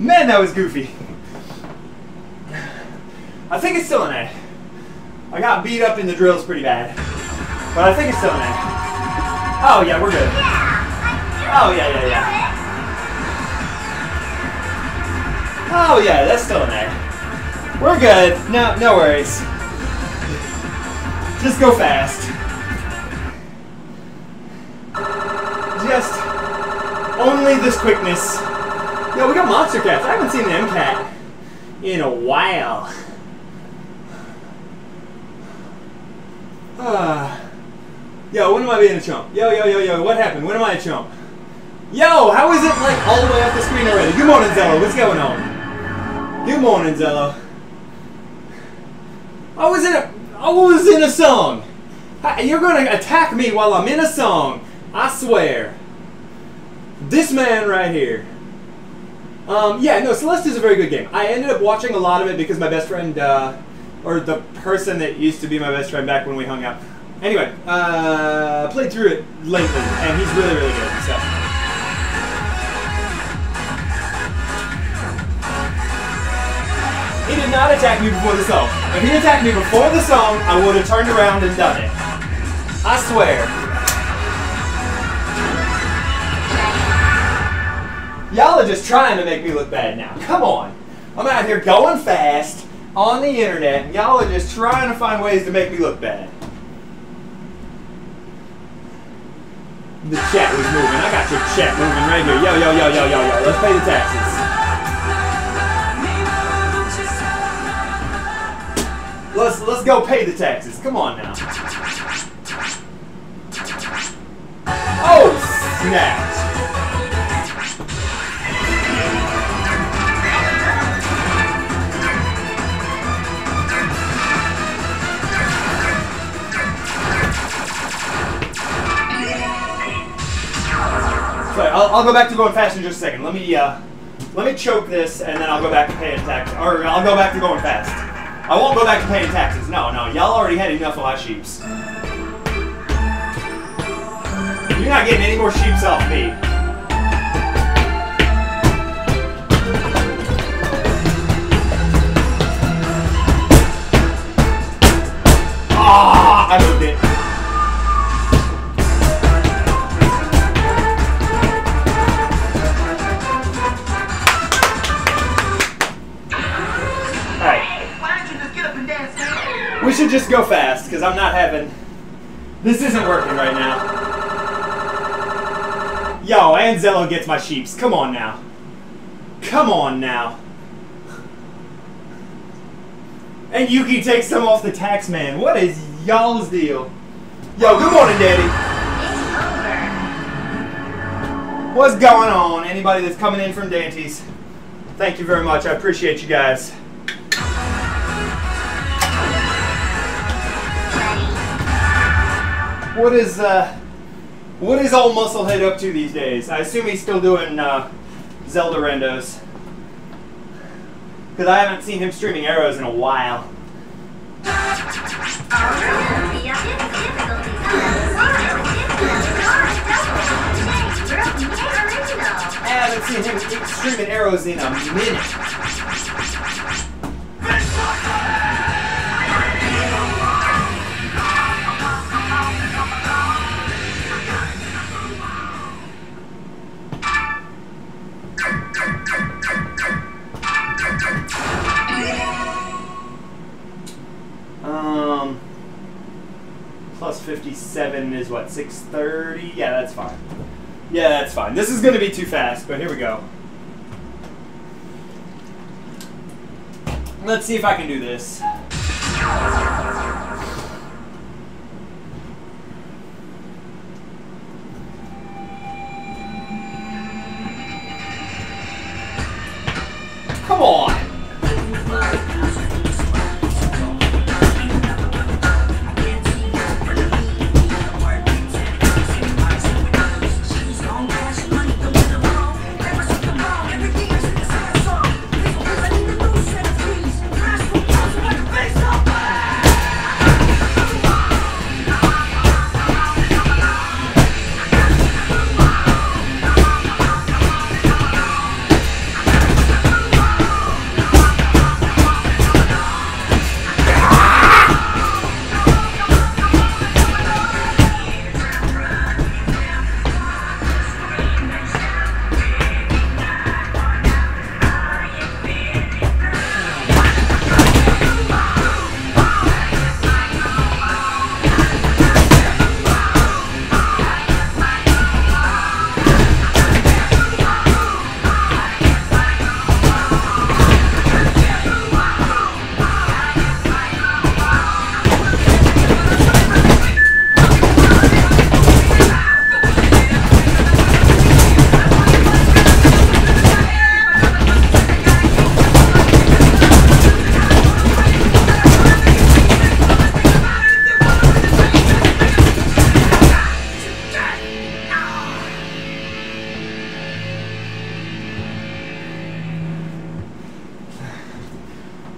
Man, that was goofy. I think it's still an A. I got beat up in the drills pretty bad. But I think it's still an A. Oh, yeah, we're good. Oh, yeah. Oh, yeah, that's still an A. We're good. No worries. Just go fast. Just only this quickness. Yo, we got monster cats. I haven't seen an M-cat in a while. Yo, when am I being a chump? Yo, what happened? When am I a chump? Yo, how is it like all the way off the screen already? Good morning, Zello. What's going on? Good morning, Zello. I was in a song. You're gonna attack me while I'm in a song. I swear. This man right here. Yeah, no, Celeste is a very good game. I ended up watching a lot of it because my best friend, or the person that used to be my best friend back when we hung out. Anyway, played through it lately, and he's really, really good. So. He did not attack me before the song. If he attacked me before the song, I would have turned around and done it. I swear. Y'all are just trying to make me look bad now. Come on. I'm out here going fast on the internet, and y'all are just trying to find ways to make me look bad. The chat was moving. I got your chat moving right here. Yo. Let's pay the taxes. Let's go pay the taxes. Come on now. Oh, snap. Sorry, I'll go back to going fast in just a second. Let me choke this, and then I'll go back to paying taxes. Or I'll go back to going fast. I won't go back to paying taxes. No, y'all already had enough of my sheeps. You're not getting any more sheeps off me. Ah, I moved it. We should just go fast, because I'm not having... This isn't working right now. Yo, and Zello gets my sheeps. Come on now. Come on now. And Yuki takes some off the tax man. What is y'all's deal? Yo, good morning, Daddy. What's going on? Anybody that's coming in from Dante's, thank you very much. I appreciate you guys. What is old Musclehead up to these days? I assume he's still doing Zelda randos, because I haven't seen him streaming Arrows in a while. I haven't seen him streaming Arrows in a minute. Plus 57 is what, 630? Yeah, that's fine. Yeah, that's fine. This is going to be too fast, but here we go. Let's see if I can do this. Come on!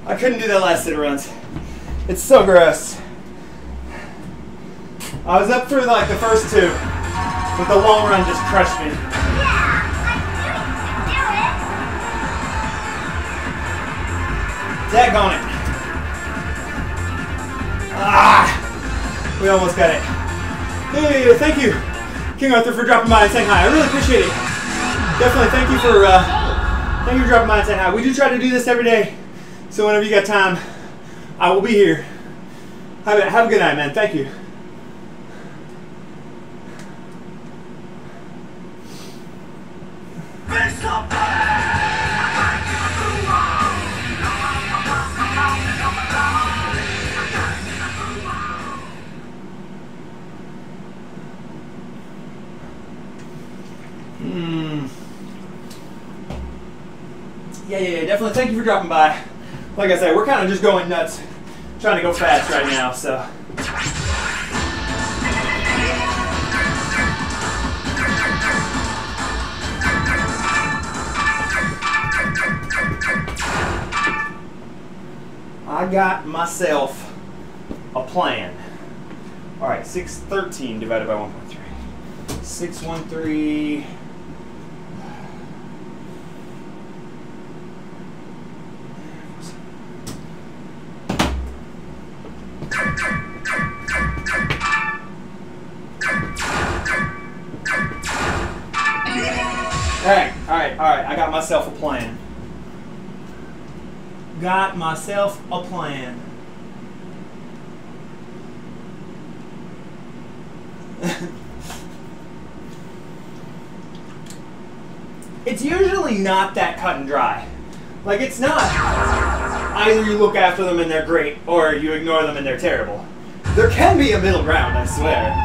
I couldn't do that last set of runs. It's so gross. I was up for like the first two, but the long run just crushed me. Daggone it. Ah! We almost got it. Hey, thank you, King Arthur, for dropping by and saying hi. I really appreciate it. Definitely thank you for dropping by and saying hi. We do try to do this every day, so whenever you got time, I will be here. Have a good night, man. Thank you. Yeah, definitely. Thank you for dropping by. Like I said, we're kind of just going nuts, trying to go fast right now, so. I got myself a plan. All right, 613 divided by 1.3. 613. All right, I got myself a plan. Got myself a plan. It's usually not that cut and dry. Like, it's not either you look after them and they're great, or you ignore them and they're terrible. There can be a middle ground, I swear.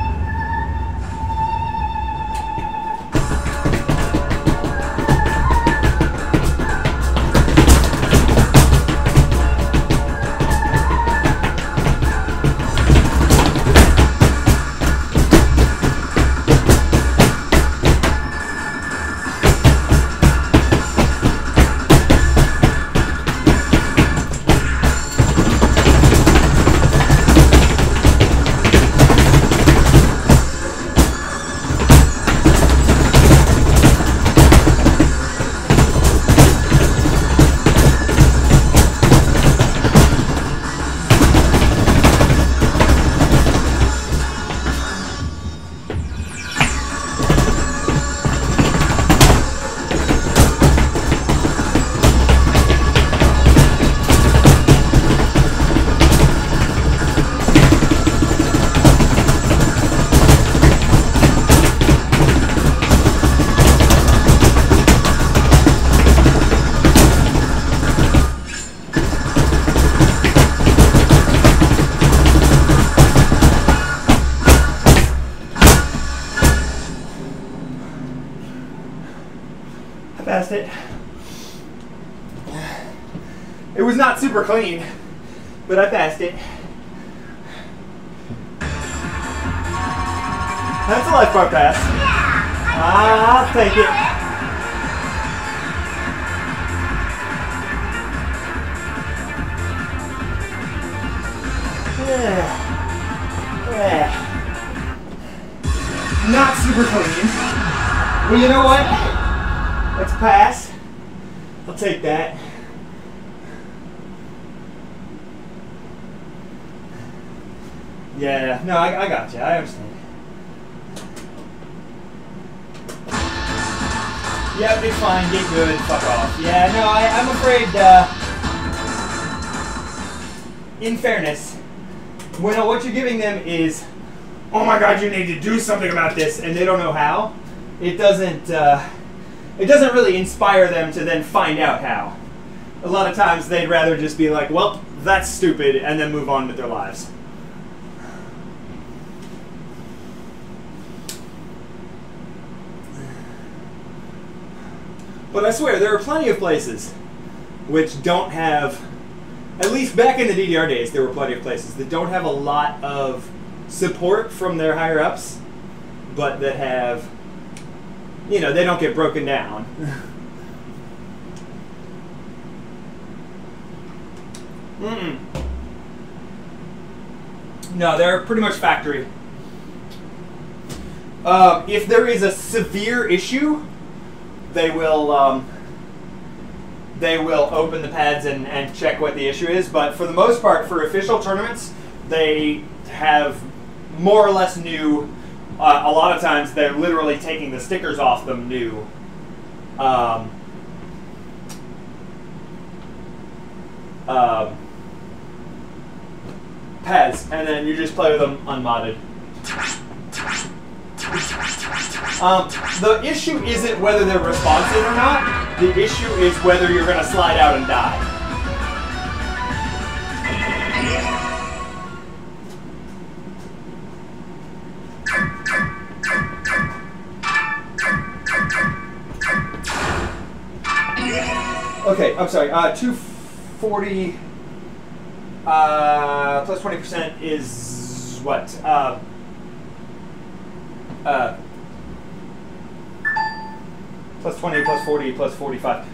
Passed it. It was not super clean, but I passed it. That's a lifeguard pass. I'll take it. Not super clean. Well, you know what? Let's pass. I'll take that. Yeah, no, I got you. I understand. Yep, it's fine. Get good. Fuck off. Yeah, no, I'm afraid, in fairness, when what you're giving them is, oh my god, you need to do something about this, and they don't know how, it doesn't really inspire them to then find out how. A lot of times they'd rather just be like, well, that's stupid, and then move on with their lives. But I swear, there are plenty of places which don't have, at least back in the DDR days, there were plenty of places that don't have a lot of support from their higher-ups, but that have, you know, they don't get broken down. Mm-mm. No, they're pretty much factory. If there is a severe issue, they will open the pads and check what the issue is. But for the most part, for official tournaments, they have more or less new. A lot of times, they're literally taking the stickers off them new. Pads, and then you just play with them unmodded. The issue isn't whether they're responsive or not. The issue is whether you're going to slide out and die. Okay, I'm sorry. 240 plus 20% is what? Plus 20, plus 40, plus 45.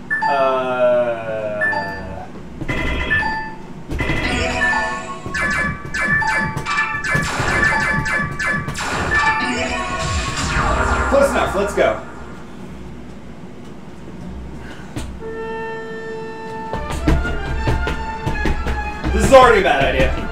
Close enough, let's go. This is already a bad idea.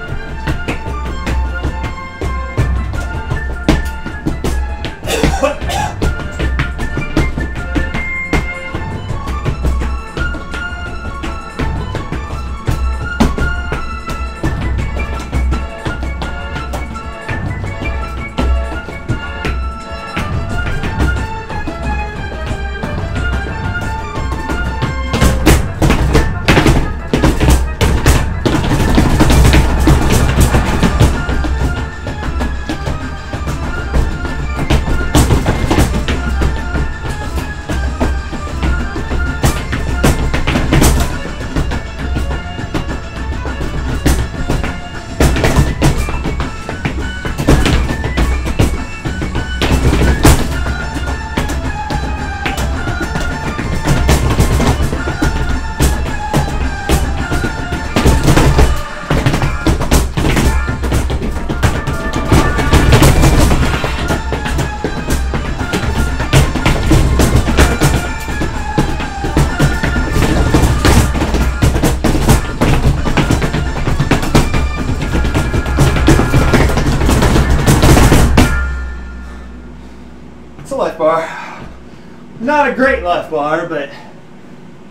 Life bar. Not a great life bar, but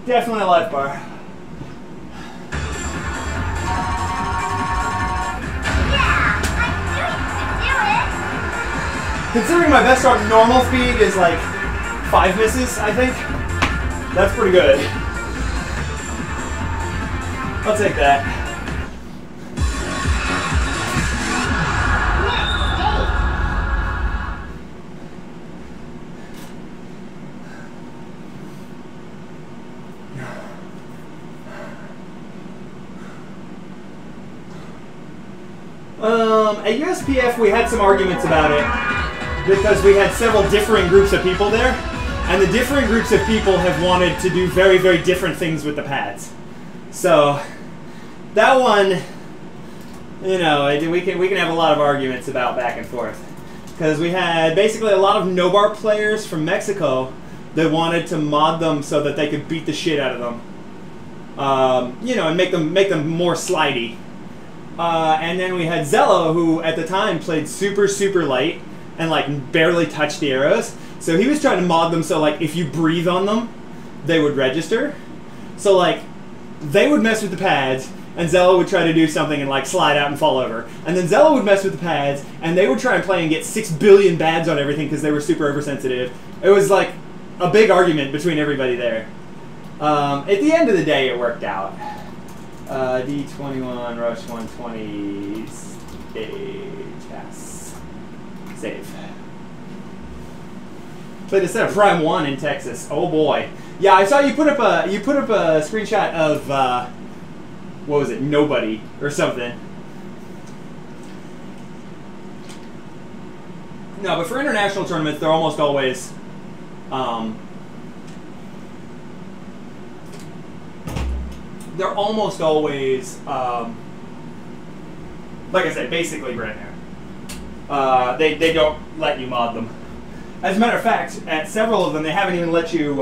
definitely a life bar. Considering my best on normal speed is like 5 misses, I think. That's pretty good. I'll take that. At USPF, we had some arguments about it because we had several differing groups of people there, and the differing groups of people have wanted to do very, very different things with the pads. So that one, you know, we can have a lot of arguments about back and forth because we had basically a lot of no-bar players from Mexico that wanted to mod them so that they could beat the shit out of them, you know, and make them more slidey. And then we had Zello, who at the time played super, super light and like barely touched the arrows. So he was trying to mod them so like if you breathe on them, they would register. So like they would mess with the pads and Zello would try to do something and like slide out and fall over. And then Zello would mess with the pads and they would try and play and get 6 billion bads on everything because they were super oversensitive. It was like a big argument between everybody there. At the end of the day, it worked out. D21, rush 120, stage, pass, save. Played a set of Prime 1 in Texas. Oh boy. Yeah, I saw you put up a screenshot of what was it, Nobody or something. No, but for international tournaments, they're almost always they're almost always, like I said, basically brand new. They don't let you mod them. As a matter of fact, at several of them, they haven't even let you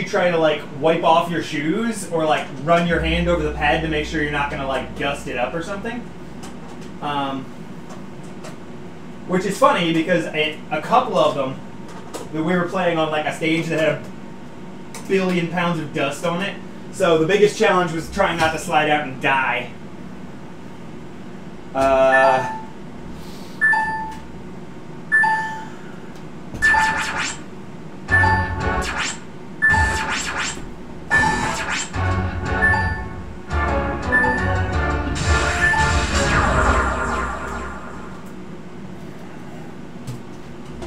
try to like wipe off your shoes or like run your hand over the pad to make sure you're not gonna like gust it up or something. Which is funny because a couple of them that we were playing on like a stage that had a billion pounds of dust on it. So the biggest challenge was trying not to slide out and die.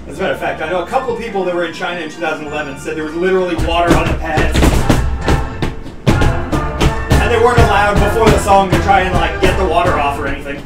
As a matter of fact, I know a couple of people that were in China in 2011 said there was literally water on the pads. And they weren't allowed before the song to try and like get the water off or anything.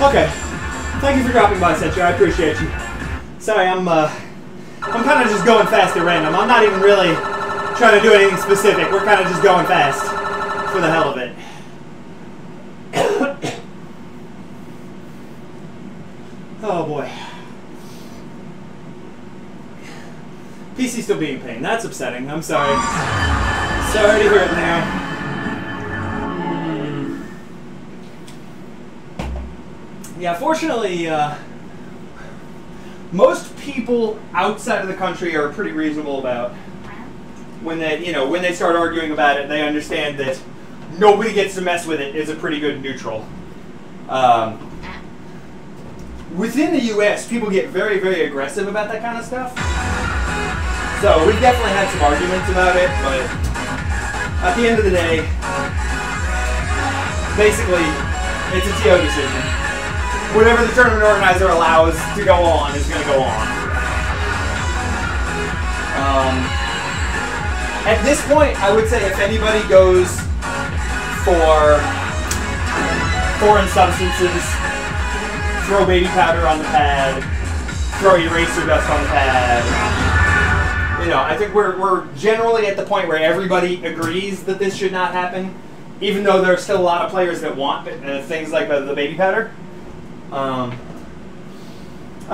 Okay, thank you for dropping by, Setcher. I appreciate you. Sorry, I'm kind of just going fast at random. I'm not even really trying to do anything specific. We're kind of just going fast for the hell of it. Oh boy. PC's still being pain. That's upsetting. I'm sorry. Sorry to hear it now. Yeah, fortunately, most people outside of the country are pretty reasonable about when they start arguing about it. They understand that nobody gets to mess with it is a pretty good neutral. Within the U.S., people get very, very aggressive about that kind of stuff. So we've definitely had some arguments about it, but at the end of the day, basically, it's a TO decision. Whatever the tournament organizer allows to go on is going to go on. At this point, I would say if anybody goes for foreign substances, throw baby powder on the pad, throw eraser dust on the pad. I think we're generally at the point where everybody agrees that this should not happen, even though there are still a lot of players that want things like the baby powder. I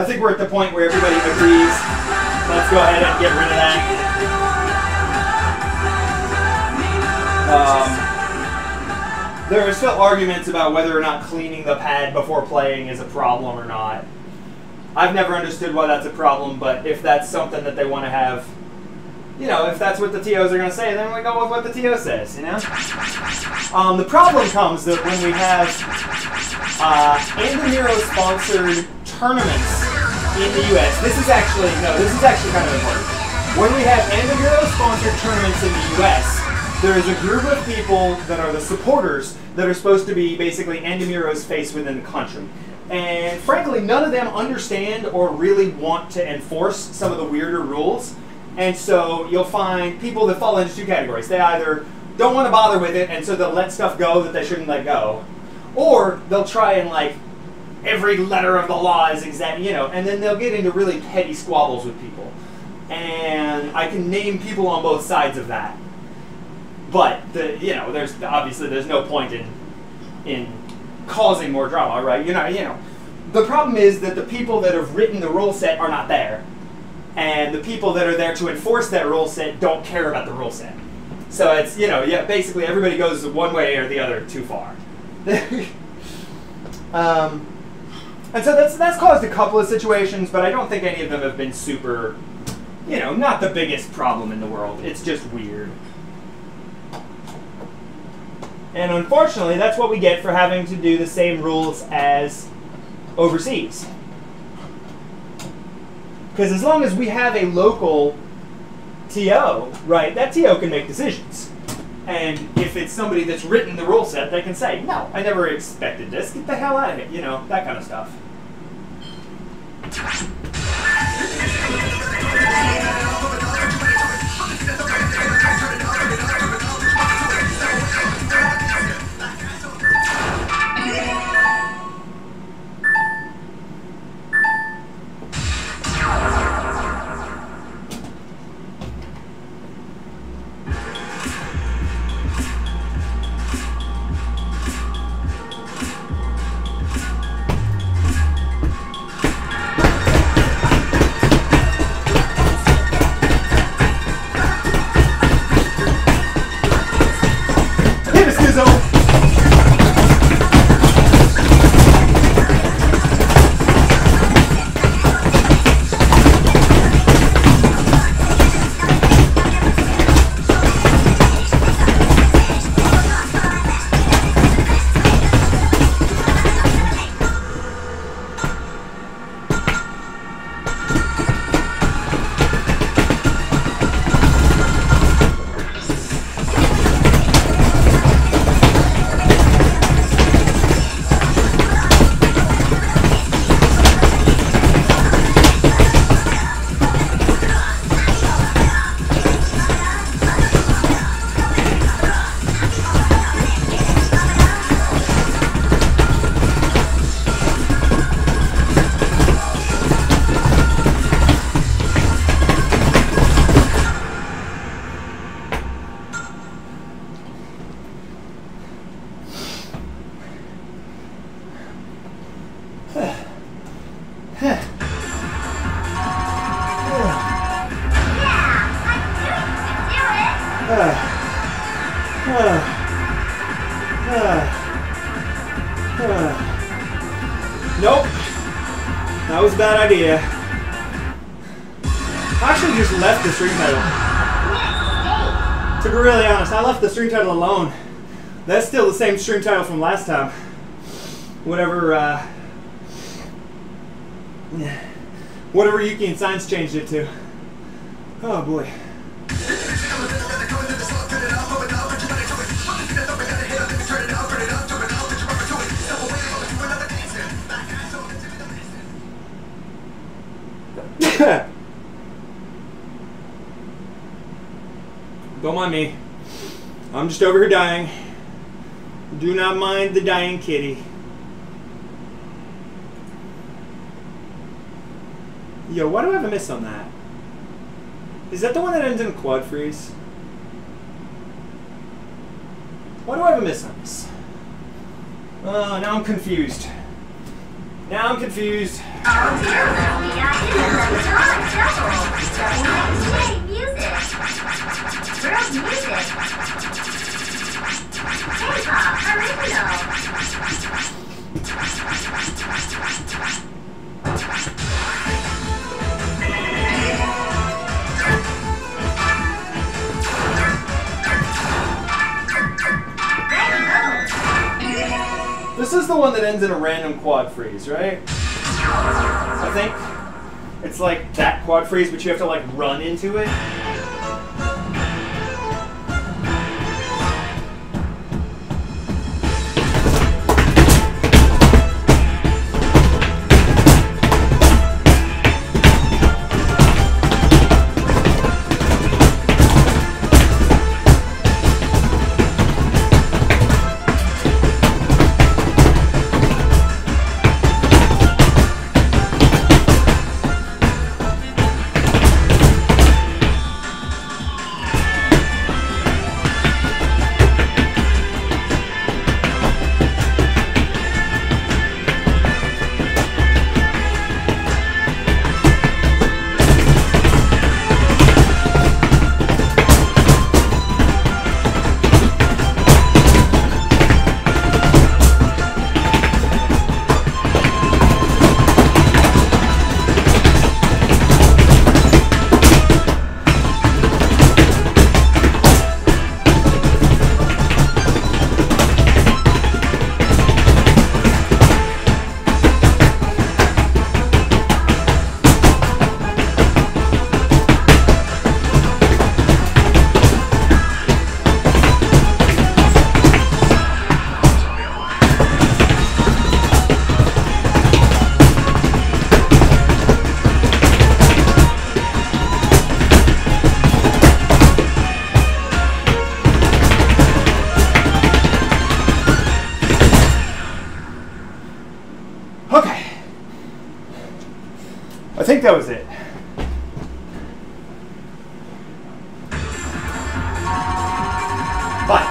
think we're at the point where everybody agrees. Let's go ahead and get rid of that. There are still arguments about whether or not cleaning the pad before playing is a problem or not. I've never understood why that's a problem, but if that's something that they want to have, if that's what the TOs are going to say, then we go with what the TO says, The problem comes that when we have Andamiro-sponsored tournaments in the U.S., this is actually kind of important. When we have Andamiro-sponsored tournaments in the U.S., there is a group of people that are the supporters that are supposed to be basically Endemuro's face within the country. And frankly, none of them understand or really want to enforce some of the weirder rules. And so you'll find people that fall into two categories. They either don't want to bother with it, and so they'll let stuff go that they shouldn't let go. Or they'll try and like, every letter of the law is exact, you know, and then they'll get into really petty squabbles with people. And I can name people on both sides of that. But, you know, there's no point in causing more drama, right? You know, the problem is that the people that have written the rule set are not there. And the people that are there to enforce that rule set don't care about the rule set. So it's, you know, yeah, basically everybody goes one way or the other too far. And so that's caused a couple of situations, but I don't think any of them have been super, you know, not the biggest problem in the world. It's just weird. And unfortunately, that's what we get for having to do the same rules as overseas. Because as long as we have a local TO, right, that TO can make decisions. And if it's somebody that's written the rule set, they can say, no, I never expected this. Get the hell out of it. You know, that kind of stuff. Nope. That was a bad idea. I actually just left the stream title. To be really honest, I left the stream title alone. That's still the same stream title from last time. Whatever, whatever Yuki and Science changed it to. Oh boy. Don't mind me. I'm just over here dying. Do not mind the dying kitty. Yo, why do I have a miss on that? Is that the one that ends in a quad freeze? Why do I have a miss on this? Oh, now I'm confused. Now I'm confused. Oh, dear, me, I didn't know music. Girls music. K-pop, original. This is the one that ends in a random quad freeze, right? I think it's like that quad freeze, but you have to like run into it. that was it. Bye.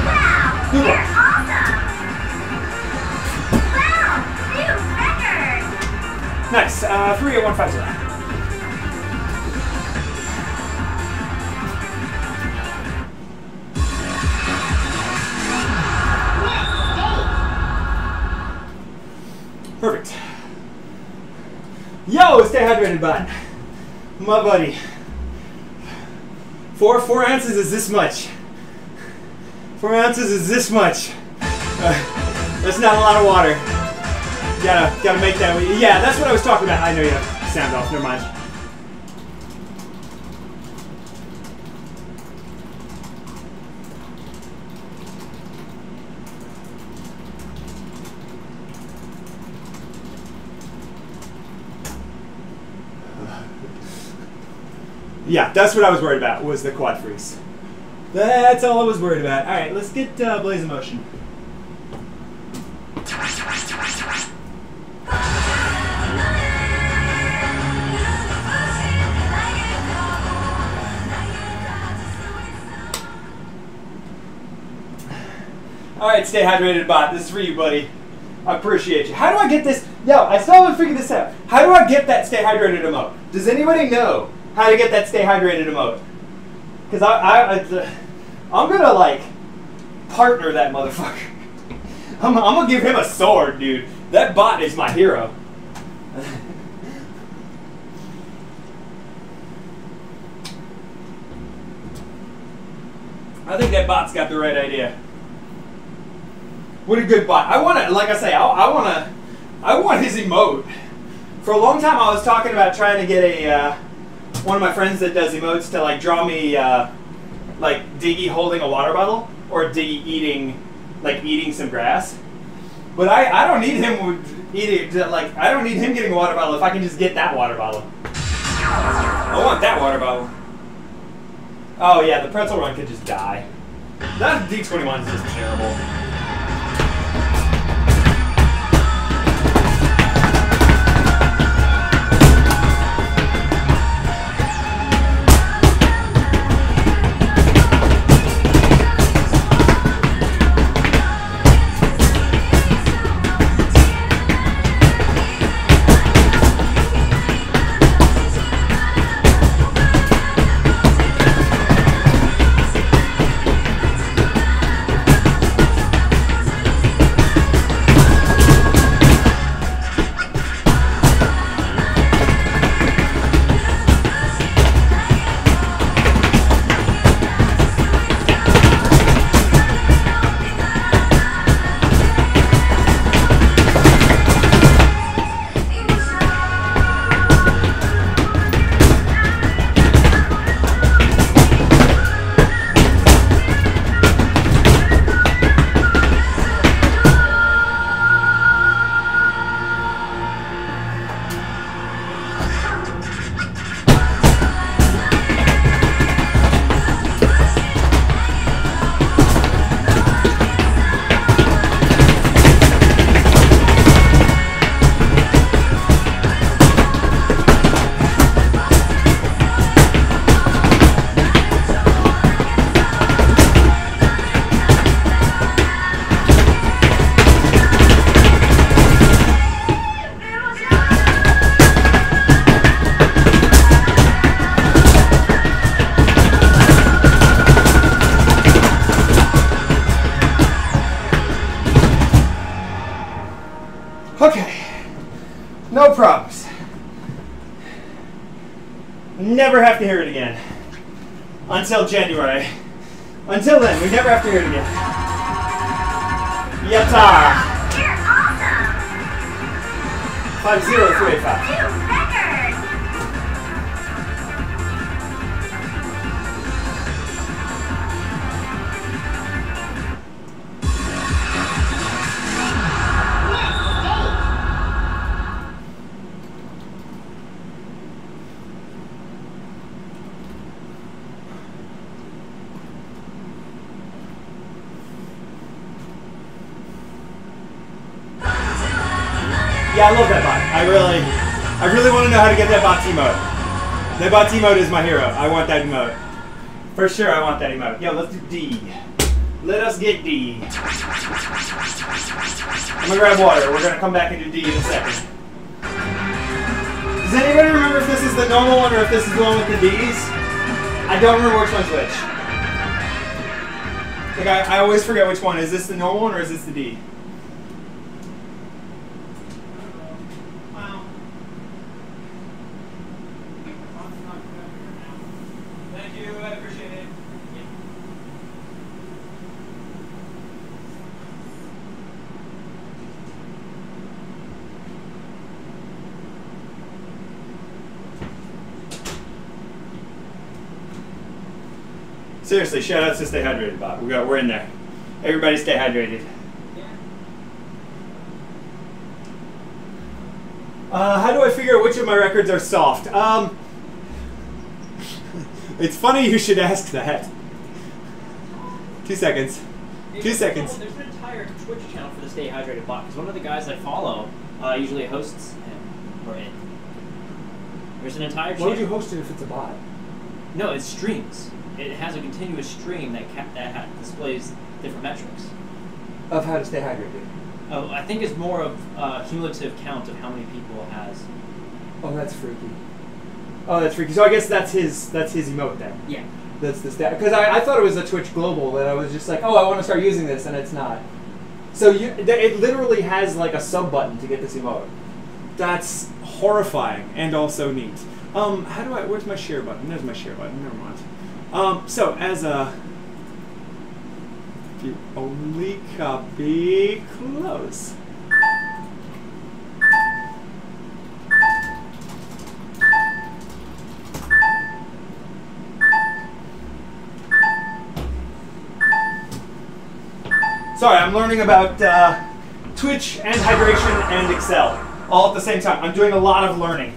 Wow, Good you're luck. awesome. Wow, new record. Nice. 38150. Perfect. Yo, stay hydrated, bud. My buddy. 4 ounces is this much. 4 ounces is this much. That's not a lot of water. Gotta make that. Yeah, that's what I was talking about. I know you have sound off. Never mind. Yeah, that's what I was worried about, was the quad freeze. That's all I was worried about. All right, let's get Blaze in motion. All right, stay hydrated, bot. This is for you, buddy. I appreciate you. How do I get this? Yo, I still haven't figured this out. How do I get that stay hydrated emote? Does anybody know how to get that stay hydrated emote? Because I'm gonna like partner that motherfucker. I'm gonna give him a sword, dude. That bot is my hero. I think that bot's got the right idea. What a good bot. I want to, like I say, I want his emote. For a long time I was talking about trying to get a, one of my friends that does emotes to like draw me, like Diggy holding a water bottle, or Diggy eating some grass. But I don't need him eating, like, I don't need him getting a water bottle if I can just get that water bottle. I want that water bottle. Oh yeah, the pretzel run could just die. That D21 is just terrible. Okay, no problems. Never have to hear it again. Until January. Until then, we never have to hear it again. Yatta! You're awesome. 50385. New record. Yeah, I love that bot. I really, I really want to know how to get that bot emote. That bot emote is my hero. I want that emote. For sure, I want that emote. Yo, let's do D. Let us get D. I'm gonna grab water. We're gonna come back and do D in a second. Does anybody remember if this is the normal one or if this is the one with the D's? I don't remember which one's which. Like I always forget which one. Is this the normal one or is this the D? Wow. Thank you. I appreciate it. Seriously, shout outs to Stay Hydrated, Bob. We're in there. Everybody stay hydrated. How do I figure out which of my records are soft? It's funny you should ask that. 2 seconds. 2 seconds. There's an entire Twitch channel for the Stay Hydrated bot, because one of the guys I follow usually hosts him or it. There's an entire channel. Why would you host it if it's a bot? No, it streams. It has a continuous stream that displays different metrics. Of how to stay hydrated. Oh, I think it's more of cumulative count of how many people it has. Oh, that's freaky. Oh, that's freaky. So I guess that's his emote then. Yeah. That's the stat. Because I thought it was a Twitch Global that I was just like, oh, I want to start using this, and it's not. So it literally has like a sub button to get this emote. That's horrifying and also neat. Where's my share button? There's my share button. Never mind. So as a, if you only copy close. Sorry, I'm learning about Twitch and hydration and Excel all at the same time. I'm doing a lot of learning.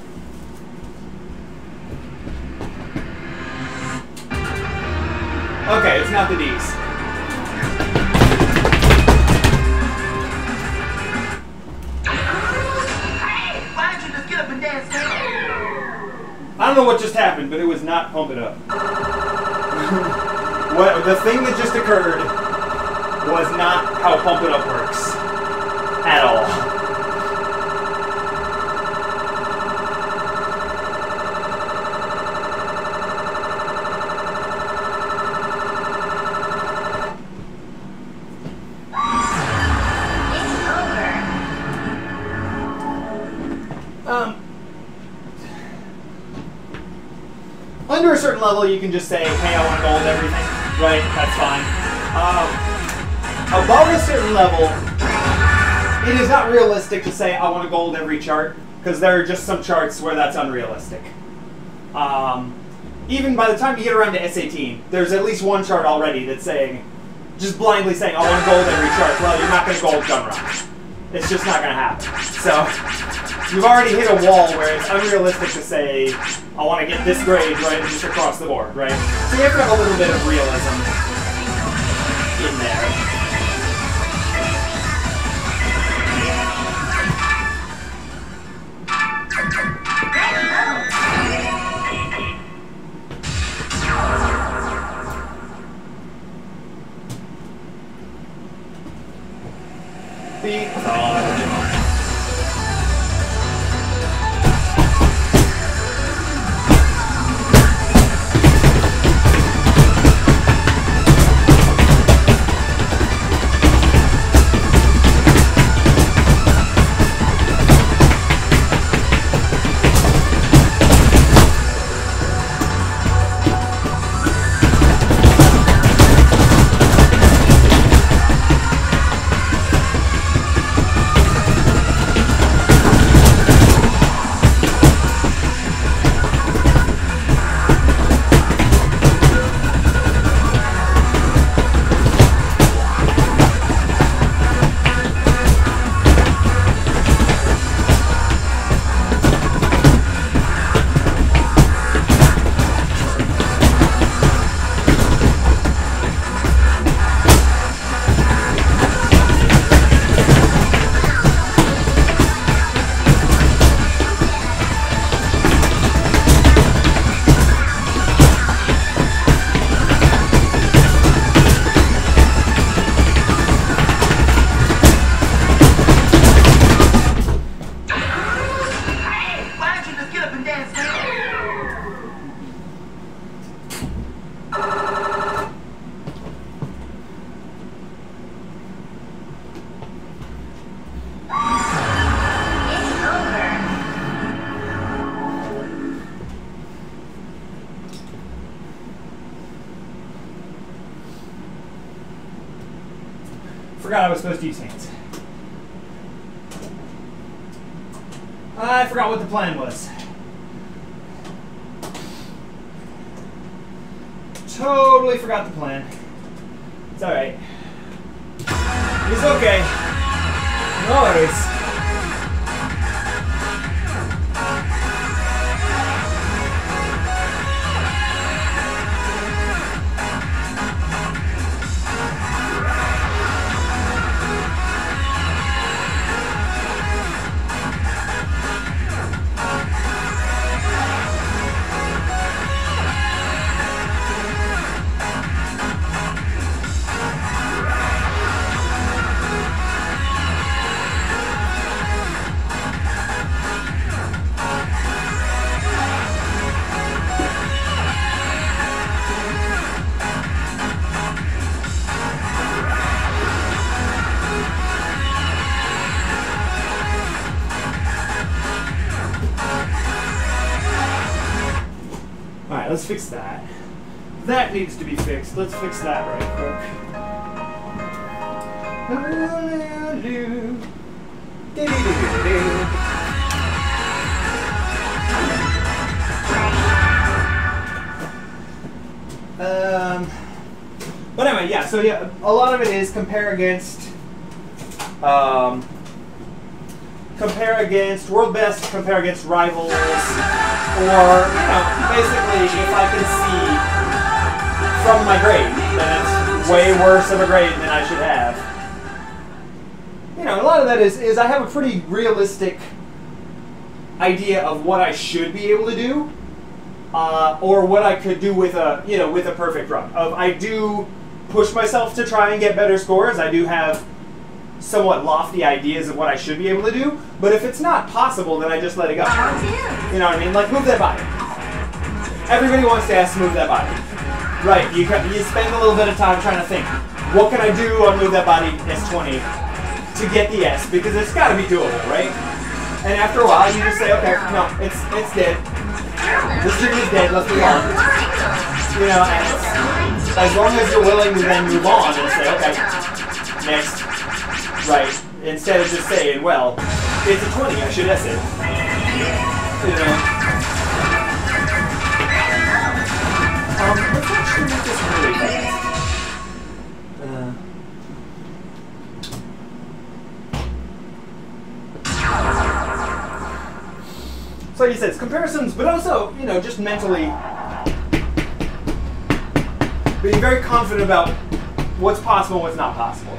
Okay, it's not the D's. Hey, why don't you just get up and dance now? I don't know what just happened, but it was not Pump It Up. The thing that just occurred was not how Pump It Up works. At all. Under a certain level, you can just say, hey, I want gold everything, right? That's fine. Above a certain level, it is not realistic to say, I want to gold every chart, because there are just some charts where that's unrealistic. Even by the time you get around to S18, there's at least one chart already that's saying, just blindly saying, I want gold every chart. Well, you're not going to gold Gunrock. It's just not going to happen. So, you've already hit a wall where it's unrealistic to say, I want to get this grade right just across the board, right? So you have to have a little bit of realism in there. forgot I was supposed to use hands. I forgot what the plan was. Totally forgot the plan. It's alright. It's okay. No worries. Alright, let's fix that. That needs to be fixed. Let's fix that right quick. But anyway, yeah, so yeah, a lot of it is compare against world best, compare against rivals, or, you know, basically if I can see from my grade that it's way worse of a grade than I should have. You know, a lot of that is I have a pretty realistic idea of what I should be able to do, or what I could do with a, you know, with a perfect run. I do push myself to try and get better scores. I do have somewhat lofty ideas of what I should be able to do, but if it's not possible, then I just let it go. You know what I mean? Like, move that body. Everybody wants to ask to move that body. Right, you spend a little bit of time trying to think, what can I do on Move That Body S20 to get the S? Because it's got to be doable, right? And after a while, you just say, okay, no, it's dead. This dream is dead, let's move on. You know, and as long as you're willing to then move on and say, okay, next. Right, instead of just saying, well, it's a 20, I should S it. You know. Let's actually make this really fast. So like you said, it's comparisons, but also, you know, just mentally being very confident about what's possible and what's not possible.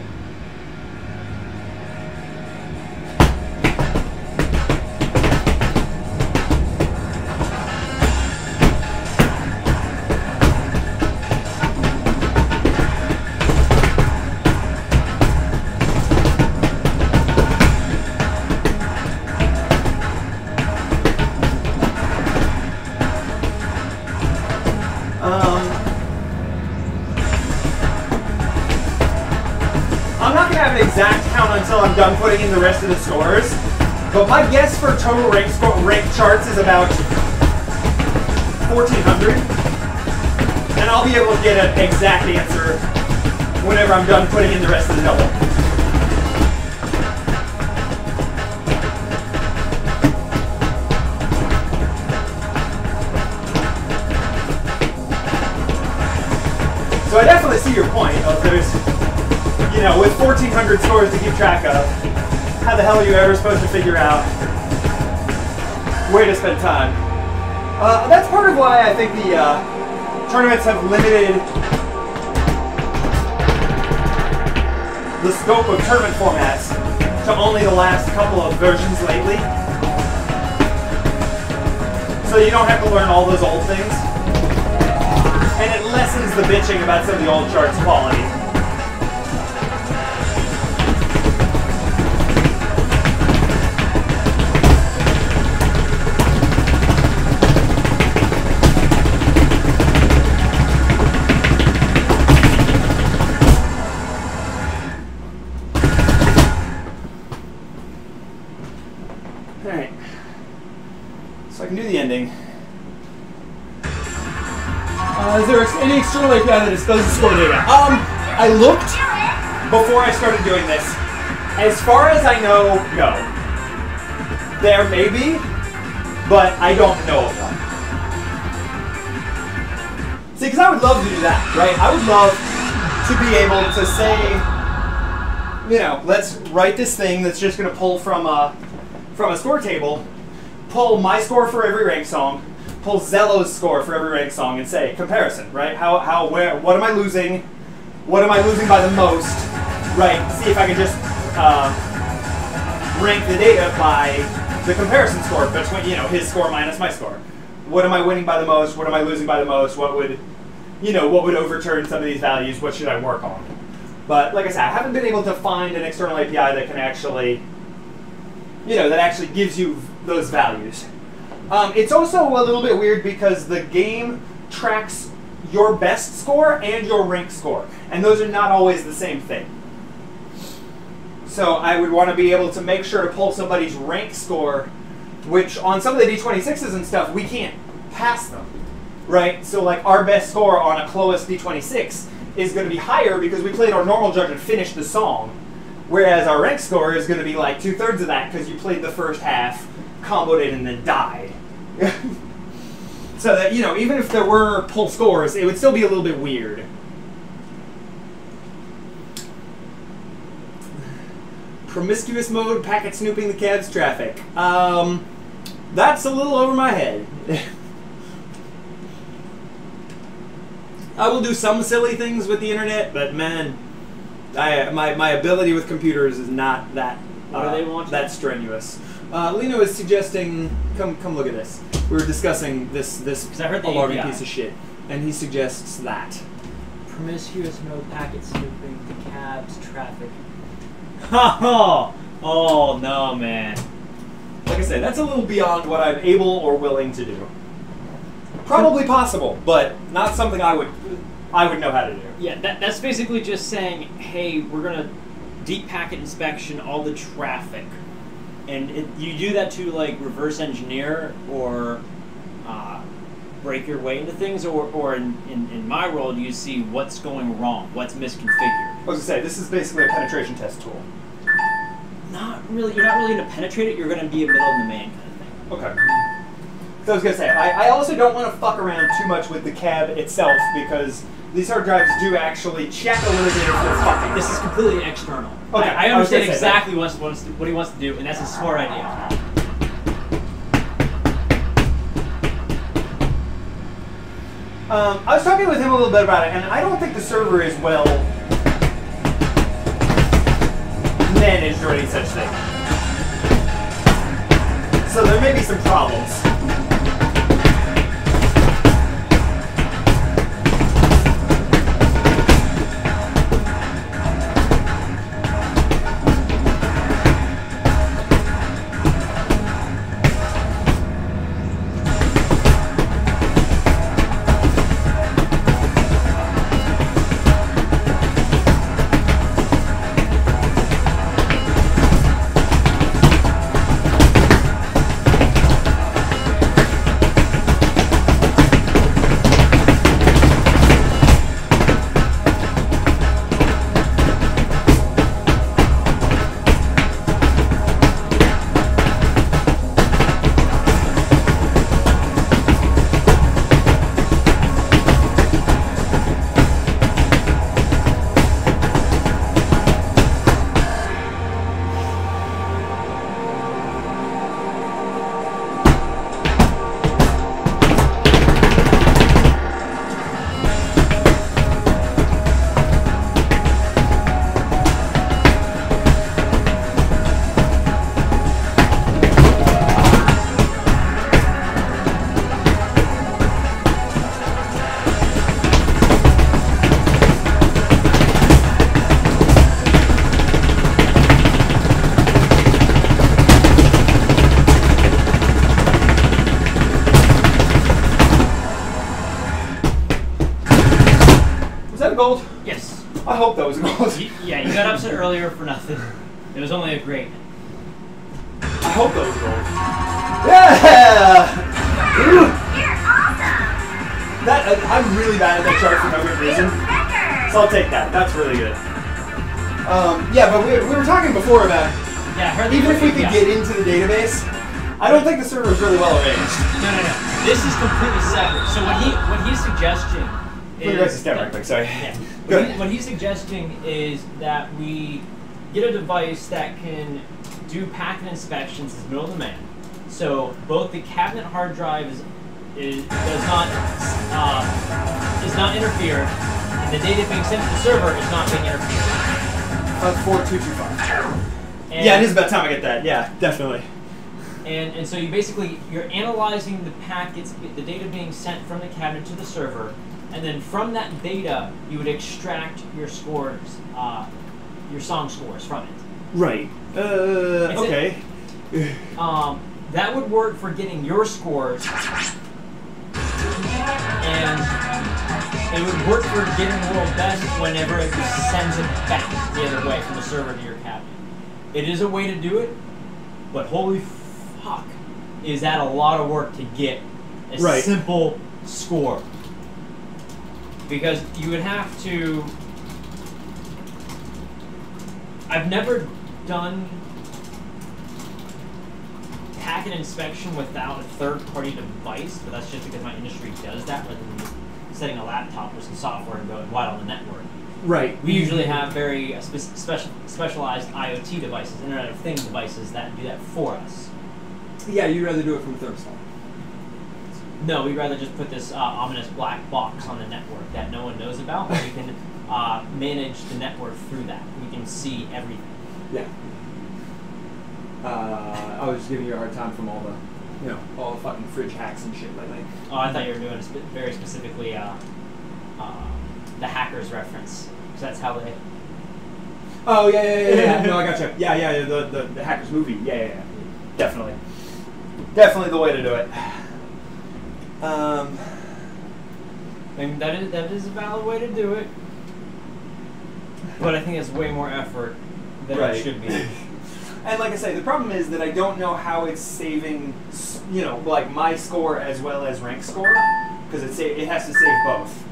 Exact count until I'm done putting in the rest of the scores, but my guess for total rank charts is about 1,400, and I'll be able to get an exact answer whenever I'm done putting in the rest of the double. So I definitely see your point of there's, you know, with 1,400 scores to keep track of, how the hell are you ever supposed to figure out where to spend time? That's part of why I think the tournaments have limited the scope of tournament formats to only the last couple of versions lately. So you don't have to learn all those old things. And it lessens the bitching about some of the old charts' quality. Alright. So I can do the ending. Is there any external API that displays the score data? I looked, before I started doing this. As far as I know, no. There may be, but I don't know of one. See, because I would love to do that, right? I would love to be able to say, you know, let's write this thing that's just going to pull from a score table, pull my score for every rank song, pull Zello's score for every rank song, and say comparison, right? Where, what am I losing? What am I losing by the most? Right? See if I can just rank the data by the comparison score between, you know, his score minus my score. What am I winning by the most? What am I losing by the most? What would, you know, what would overturn some of these values? What should I work on? But like I said, I haven't been able to find an external API that can actually, you know, that actually gives you those values. It's also a little bit weird because the game tracks your best score and your rank score, and those are not always the same thing. So I would want to be able to make sure to pull somebody's rank score, which on some of the D26s and stuff, we can't pass them, right? So like our best score on a Cloas D26 is going to be higher because we played our normal judge and finished the song, whereas our rank score is going to be like 2/3 of that because you played the first half, comboed it, and then died. So that, you know, even if there were pull scores, it would still be a little bit weird. Promiscuous mode, packet snooping the cab's traffic. That's a little over my head. I will do some silly things with the internet, but man, my ability with computers is not that What do they want? that strenuous. Lino is suggesting, come look at this. We were discussing this I heard the alarming API. piece of shit, and he suggests that. Promiscuous mode, packet snooping, the cabs, traffic. Oh no, man. Like I said, that's a little beyond what I'm able or willing to do. Probably possible, but not something I would know how to do. Yeah, that's basically just saying, hey, we're gonna deep packet inspection all the traffic, and you do that to like reverse engineer or break your way into things, or in my world, you see what's going wrong, what's misconfigured. I was gonna say, this is basically a penetration test tool. Not really. You're not really gonna penetrate it. You're gonna be a middle in the main kind of thing. Okay. So I was gonna say, I also don't want to fuck around too much with the cab itself because these hard drives do actually check a little bit if they're fucking. This is completely external. Okay, I I was understand gonna say exactly what he wants to do, and that's a smart idea. I was talking with him a little bit about it, and I don't think the server is well managed or any such thing. So there may be some problems. Gold? Yes. I hope that was gold. Yeah, you got upset earlier for nothing. It was only a great. I hope that was gold. Yeah! Ooh. That I'm really bad at that chart for no good reason. So I'll take that. That's really good. Yeah, but we were talking before about Yeah, Harley even if we could yeah. get into the database, I don't think the server is really well arranged. No. This is completely separate. So what he's suggesting Let me write this down right quick, sorry. Yeah. Good. What he's suggesting is that we get a device that can do packet inspections as middle demand. So both the cabinet hard drive is not interfered, and the data being sent to the server is not being interfered. 4225. Yeah, it is about time I get that. Yeah, definitely. And so you're analyzing the packets, the data being sent from the cabinet to the server, and then from that data you would extract your scores, your song scores from it. Right. Okay. That would work for getting your scores, and it would work for getting world best whenever it sends it back the other way from the server to your cabinet. It is a way to do it, but holy fuck, is that a lot of work to get a simple score. Because you would have to... I've never done packet inspection without a third-party device, but that's just because my industry does that rather than setting a laptop with some software and going wide on the network. Right. We usually have very specialized IoT devices, Internet of Things devices that do that for us. Yeah, you'd rather do it from a thermostat. No, we'd rather just put this ominous black box on the network that no one knows about, but we can manage the network through that. We can see everything. Yeah. I was just giving you a hard time from all the fucking fridge hacks and shit lately. Oh, I thought you were doing very specifically the hackers reference. So that's how they... Oh, yeah. No, I gotcha. Yeah, the hackers movie. Yeah. Definitely. Definitely the way to do it. I mean, that is a valid way to do it, but I think it's way more effort than it should be. And like I say, the problem is that I don't know how it's saving, like my score as well as rank score, because it has to save both.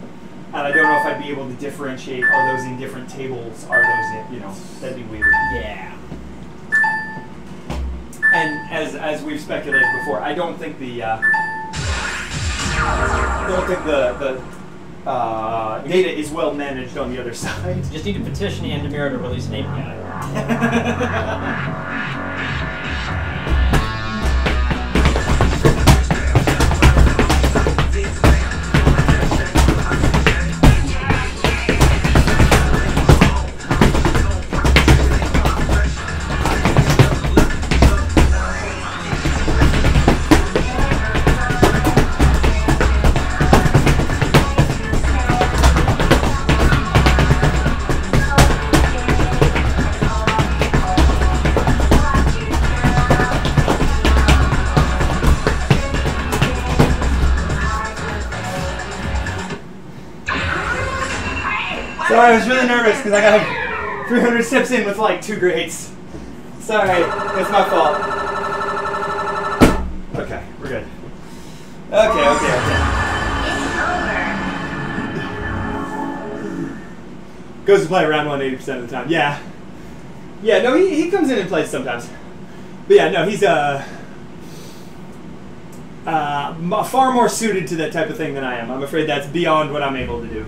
And I don't know if I'd be able to differentiate, are those in different tables, are those in, that'd be weird. Yeah. And as we've speculated before, I don't think the data is well managed on the other side. Just need to petition Andamira to release an API. Sorry, I was really nervous because I got 300 steps in with like 2 grades. Sorry, it's my fault. Okay, we're good. Okay. Goes to play around 180% of the time. Yeah. Yeah, no, he comes in and plays sometimes. But yeah, no, he's far more suited to that type of thing than I am. I'm afraid that's beyond what I'm able to do.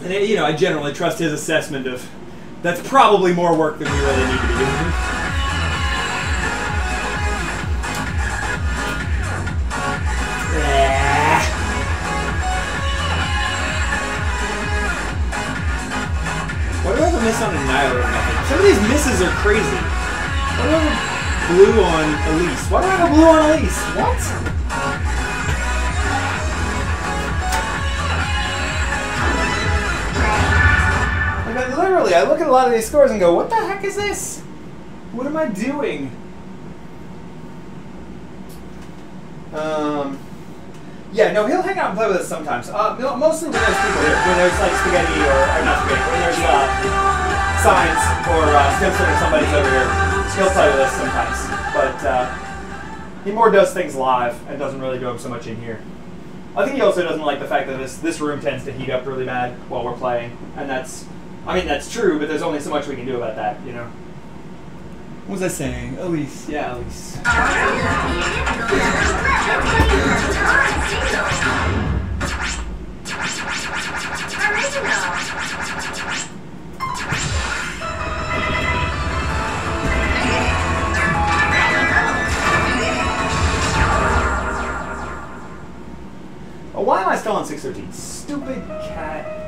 And I generally trust his assessment of that's probably more work than we really need to be doing. Why do I have a miss on Annihilator method? Some of these misses are crazy. Why do I have a blue on Elise? Why do I have a blue on Elise? What? Literally, I look at a lot of these scores and go, what the heck is this? What am I doing? Yeah, no, he'll hang out and play with us sometimes. Mostly when there's people here. When there's like spaghetti or not spaghetti, when there's Science or Stimson or somebody's over here, he'll play with us sometimes. But he more does things live and doesn't really do them so much in here. I think he also doesn't like the fact that this room tends to heat up really bad while we're playing, and that's true, but there's only so much we can do about that, you know. What was I saying? Elise. Yeah, Elise. Oh, why am I still on 613? Stupid cat.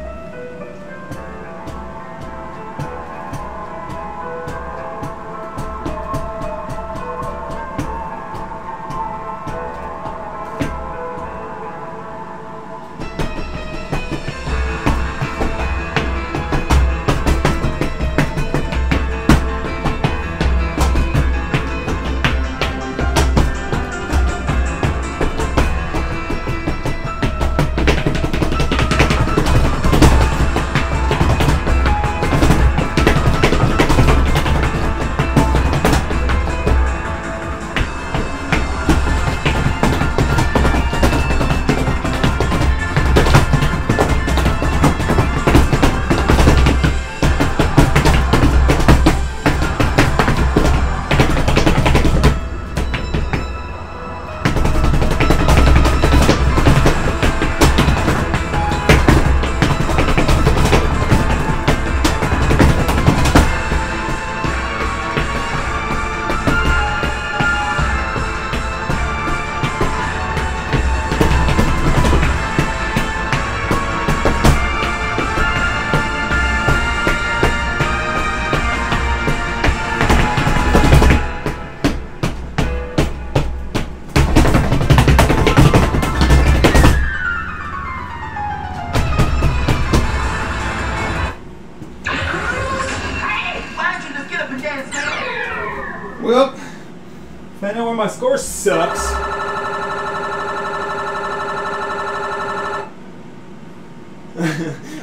Well, if I know where my score sucks.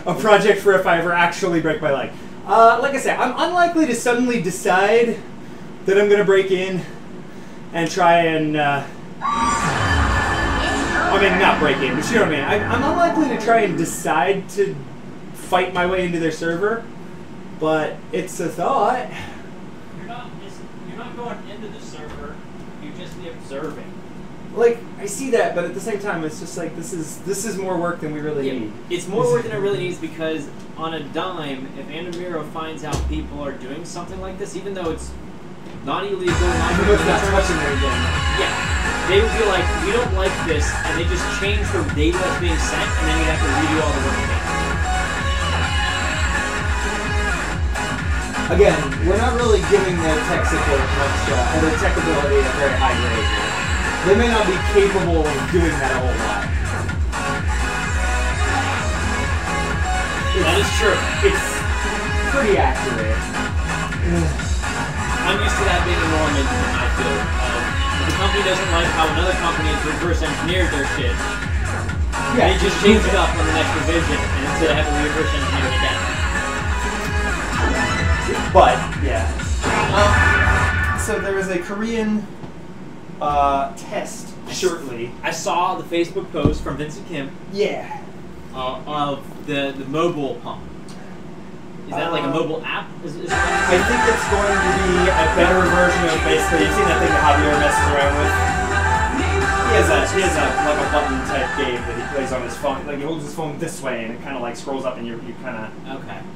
A project for if I ever actually break my leg. Like I said, I'm unlikely to suddenly decide that I'm gonna break in and try and, I mean, not break in, but you know what I mean. I'm unlikely to try and decide to fight my way into their server, but it's a thought. You're not going into the server, you're just observing. Like, I see that, but at the same time, it's just like, this is more work than we really need. It's more work than it really needs because on a dime, if Andamiro finds out people are doing something like this, even though it's not illegal, not touching anything. Yeah, they would be like, we don't like this, and they just change the data that's being sent, and then you'd have to redo all the work again. Again, we're not really giving their tech support much, their tech ability a very high grade here. They may not be capable of doing that a whole lot. That is true. It's pretty accurate. I'm used to that being a norm in my field. If the company doesn't like how another company has reverse engineered their shit, they just change it up on the next revision, and instead I have to reverse engineer it again. But, yeah. So there was a Korean test shortly. I saw the Facebook post from Vincent Kim. Yeah. Of the mobile pump. Is that like a mobile app? I think it's going to be a better version of basically, you've seen that thing that Javier messes around with? He has like a button type game that he plays on his phone. Like he holds his phone this way and it kind of like scrolls up and you kind of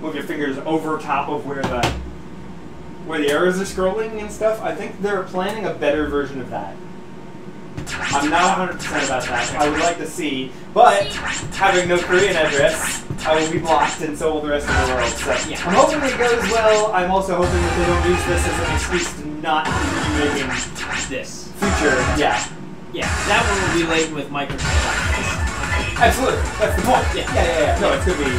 move your fingers over top of where the arrows are scrolling and stuff. I think they're planning a better version of that. I'm not 100% about that. I would like to see, but having no Korean address, I will be blocked, and so will the rest of the world. So yeah. I'm hoping it goes well. I'm also hoping that they don't use this as an excuse to not continue making this future. Yeah. Yeah, that one will be laden with microtransactions. Absolutely. That's the point. Yeah. No, it's going to be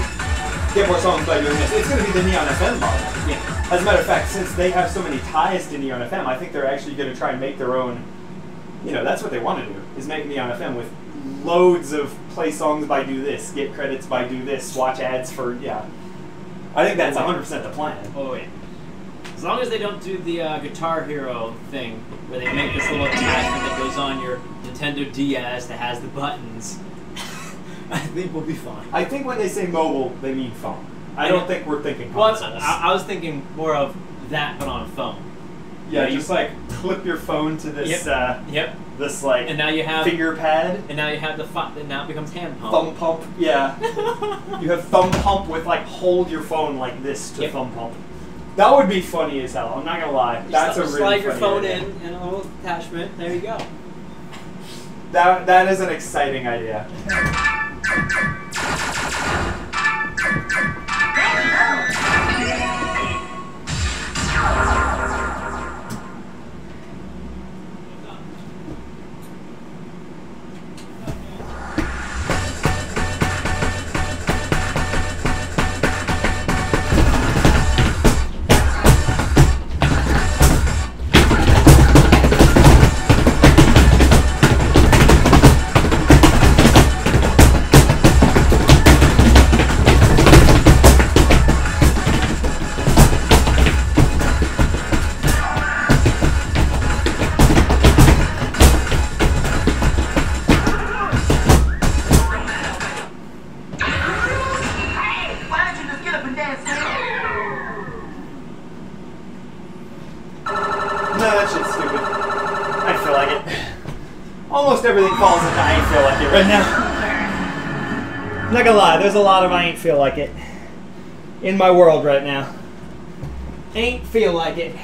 get more songs by doing this. It's going to be the Neon FM model. Yeah. As a matter of fact, since they have so many ties to Neon FM, I think they're actually going to try and make their own. You know, that's what they want to do, is make Neon FM with loads of play songs by do this, get credits by do this, watch ads for, yeah. I think that's 100% the plan. Oh, yeah. As long as they don't do the Guitar Hero thing, where they make this little attachment that goes on your Nintendo DS that has the buttons. I think we'll be fine. I think when they say mobile, they mean phone. I don't think we're thinking Well, consoles. I was thinking more of that, but on a phone. Yeah, just like clip your phone to this, Yep. this like And now you have finger pad, And now you have and now it becomes hand pump. thumb pump. Yeah, you have thumb pump with like hold your phone like this to Yep. thumb pump. That would be funny as hell. I'm not gonna lie. That's a really slide your funny phone idea. in a little attachment. There you go. That is an exciting idea. Almost everything falls into I ain't feel like it right now. I'm not gonna lie, there's a lot of I ain't feel like it in my world right now. Ain't feel like it.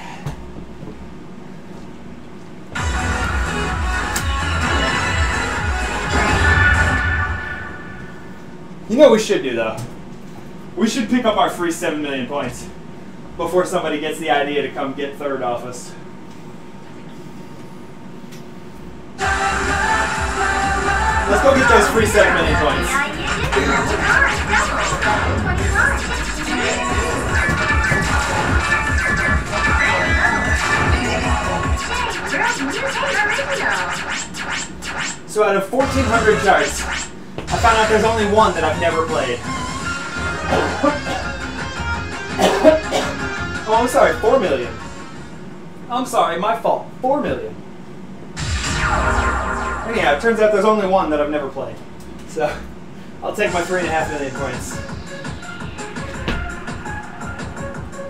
You know what we should do though? We should pick up our free 7 million points before somebody gets the idea to come get third off us. Let's go get those free 7 million points. So out of 1,400 charts, I found out there's only one that I've never played. Oh, I'm sorry, 4 million. I'm sorry, my fault. 4 million. Anyhow, it turns out there's only one that I've never played. So, I'll take my 3.5 million points.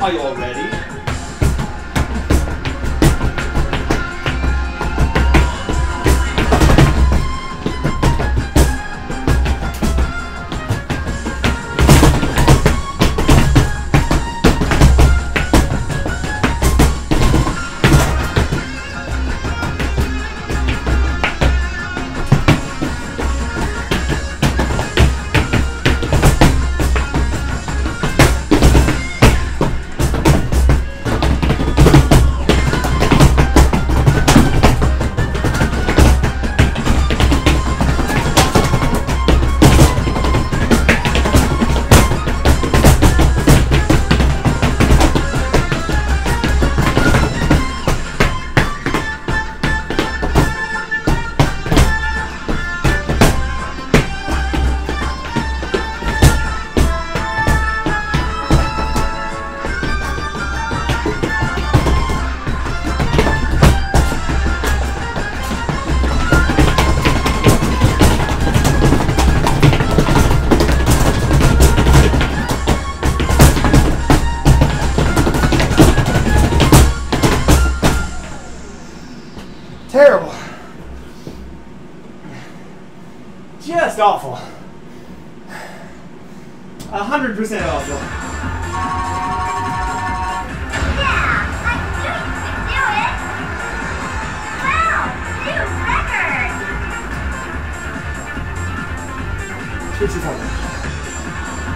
Are you all ready? Terrible. Just awful. 100% awful. What you talking about?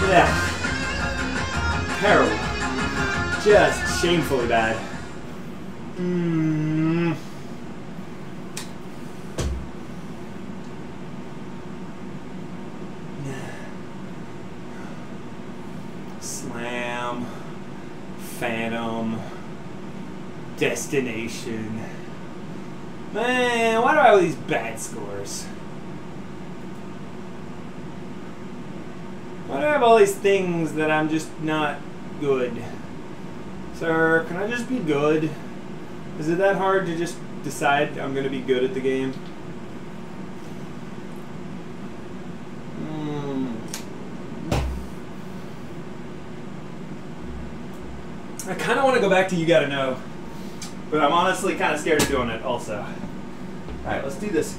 Yeah. Terrible. Just shamefully bad. Slam. Phantom. destination. Man, why do I have all these bad scores? Why do I have all these things that I'm just not good? Sir, can I just be good? Is it that hard to just decide I'm going to be good at the game? I kind of want to go back to You Gotta Know, but I'm honestly kind of scared of doing it also. Alright, let's do this.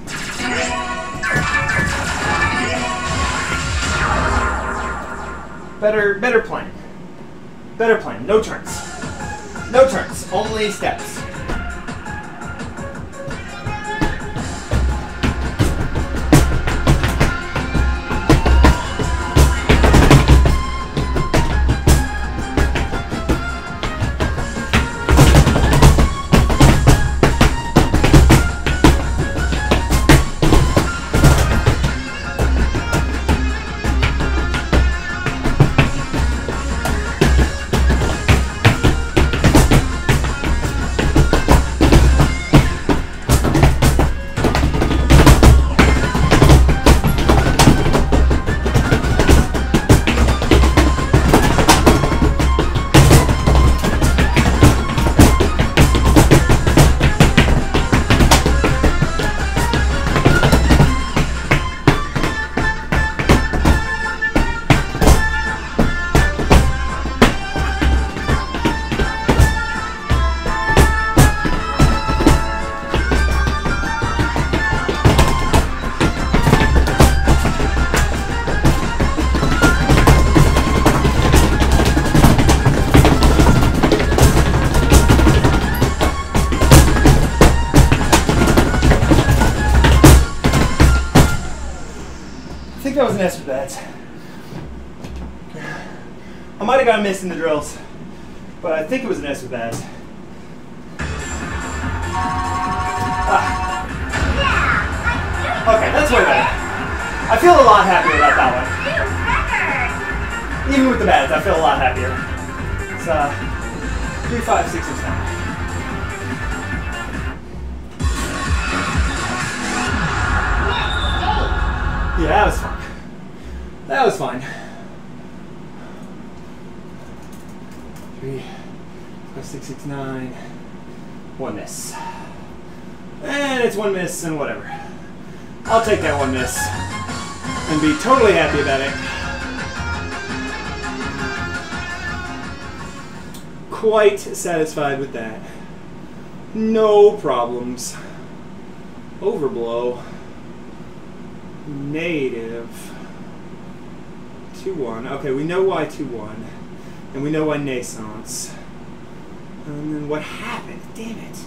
Better plan. Better plan. No turns. No turns. Only steps. I think that was an S for that. I might have got a miss in the drills, but I think it was an S with that. Okay, that's way better. I feel a lot happier about that one. Even with the bads, I feel a lot happier. It's 3, 5, 6, 6, 9. Yeah, that was fun. That was fine. 3, 5, 6, 6, 9. 1 miss. And it's 1 miss and whatever. I'll take that 1 miss and be totally happy about it. Quite satisfied with that. No problems. Overblow. Native. 2-1. Okay, we know why 2-1. And we know why naissance. And then what happened? Damn it.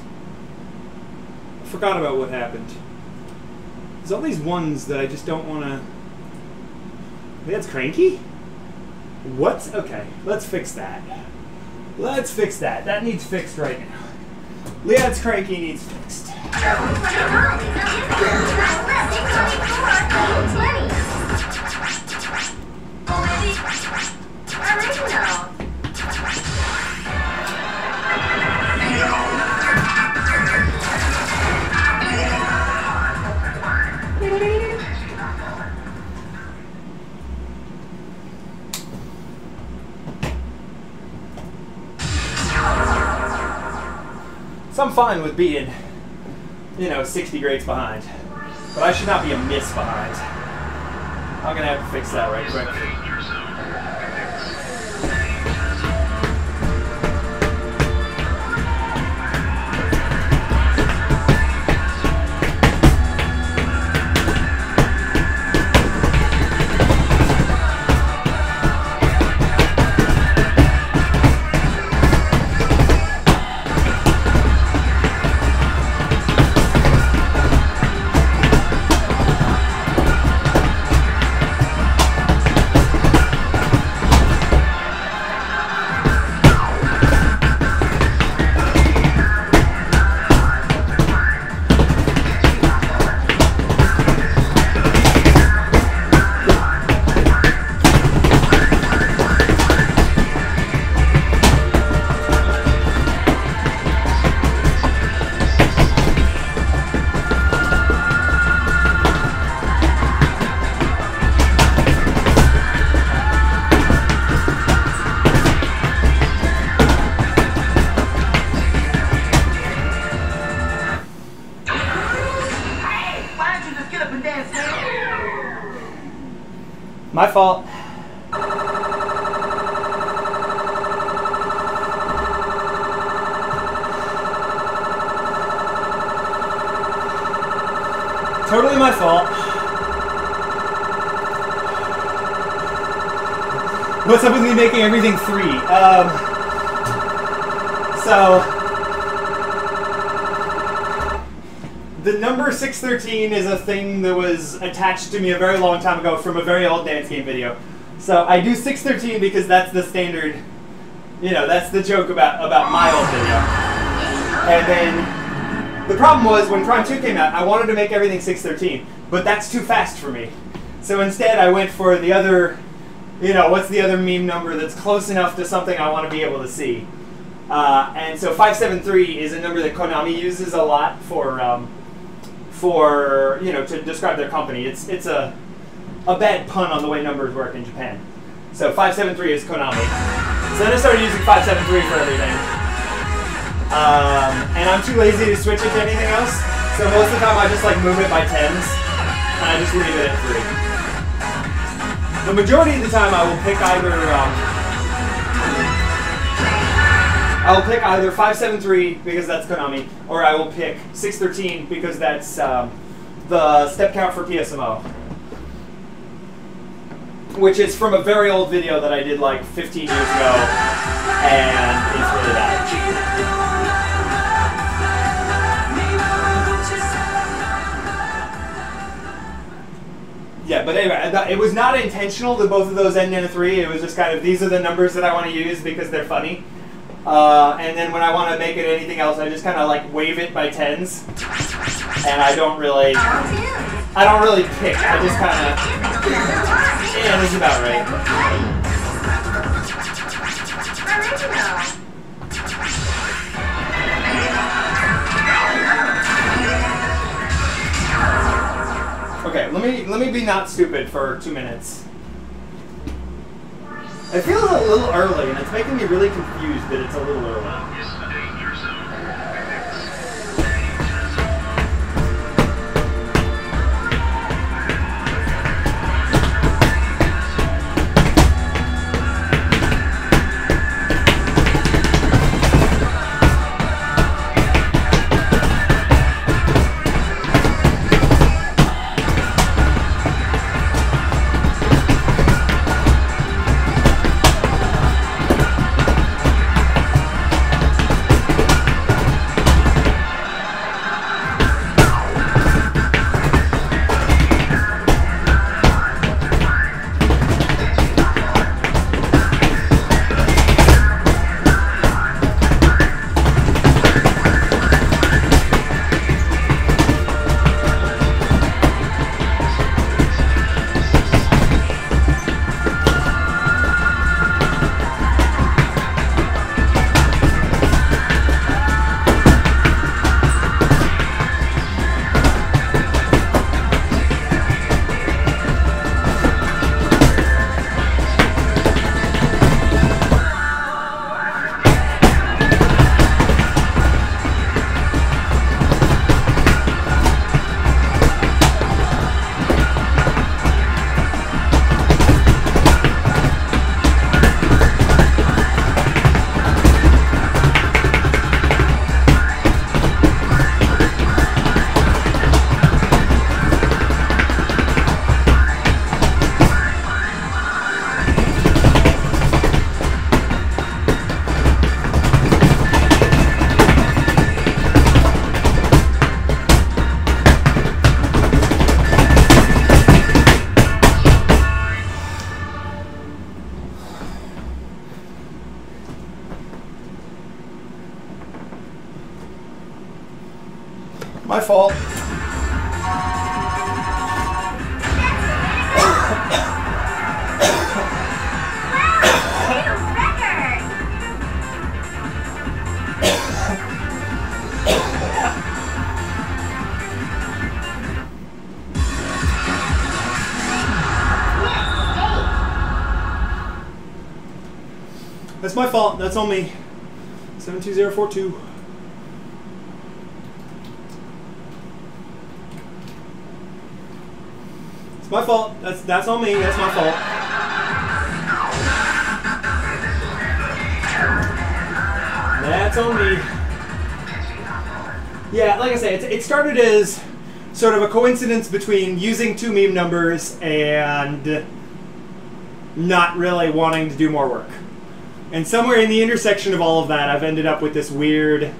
I forgot about what happened. There's all these ones that I just don't want to... That's cranky? What? Okay, let's fix that. Let's fix that. That needs fixed right now. Liad's cranky needs fixed. So I'm fine with being, 60 grades behind. But I should not be a miss behind. I'm going to have to fix that right quick. My fault. Totally my fault. What's up with me making everything 3? So the number 613 is a thing that was attached to me a very long time ago from a very old dance game video. So I do 613 because that's the standard, you know, that's the joke about my old video. And then the problem was when Prime 2 came out, I wanted to make everything 613, but that's too fast for me. So instead I went for the other, you know, what's the other meme number that's close enough to something I want to be able to see. And so 573 is a number that Konami uses a lot for you know, to describe their company. It's a bad pun on the way numbers work in Japan. So 573 is Konami. So then I started using 573 for everything. And I'm too lazy to switch it to anything else. So most of the time I just like move it by tens, and I just leave it at 3. The majority of the time I will pick either 573 because that's Konami, or I will pick 613 because that's the step count for PSMO, which is from a very old video that I did like 15 years ago, and it's really bad. Yeah, but anyway, it was not intentional that both of those end in a 3. It was just kind of, these are the numbers that I want to use because they're funny. And then when I want to make it anything else, I just kind of like wave it by tens. And I don't really pick. I just kind of, yeah, this is about right. Okay, let me be not stupid for 2 minutes. It feels a little early, and it's making me really confused that it's a little early. My fault. That's my fault. That's on me. 72042. It's my fault. That's on me. That's my fault. That's on me. Yeah, like I say, it started as sort of a coincidence between using 2 meme numbers and not really wanting to do more work. And somewhere in the intersection of all of that, I've ended up with this weird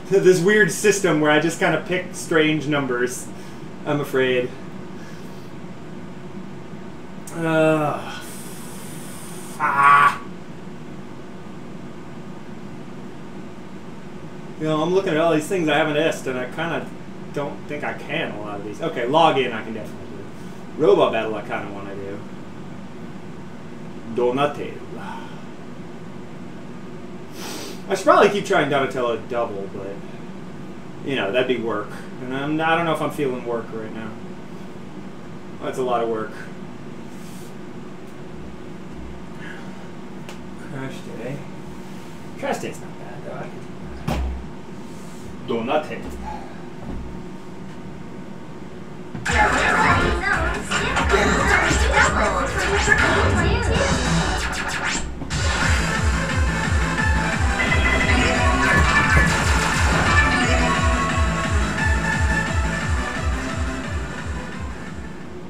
this weird system where I just kind of pick strange numbers, I'm afraid. You know, I'm looking at all these things I haven't asked, and I kind of don't think I can a lot of these. Okay, log in I can definitely do. Robot battle I kind of want to do. Donatello. I should probably keep trying Donatello double, but you know, that'd be work. And I don't know if I'm feeling work right now. That's a lot of work. Crash Day. Crash Day's not bad though. I can do that. Donatello.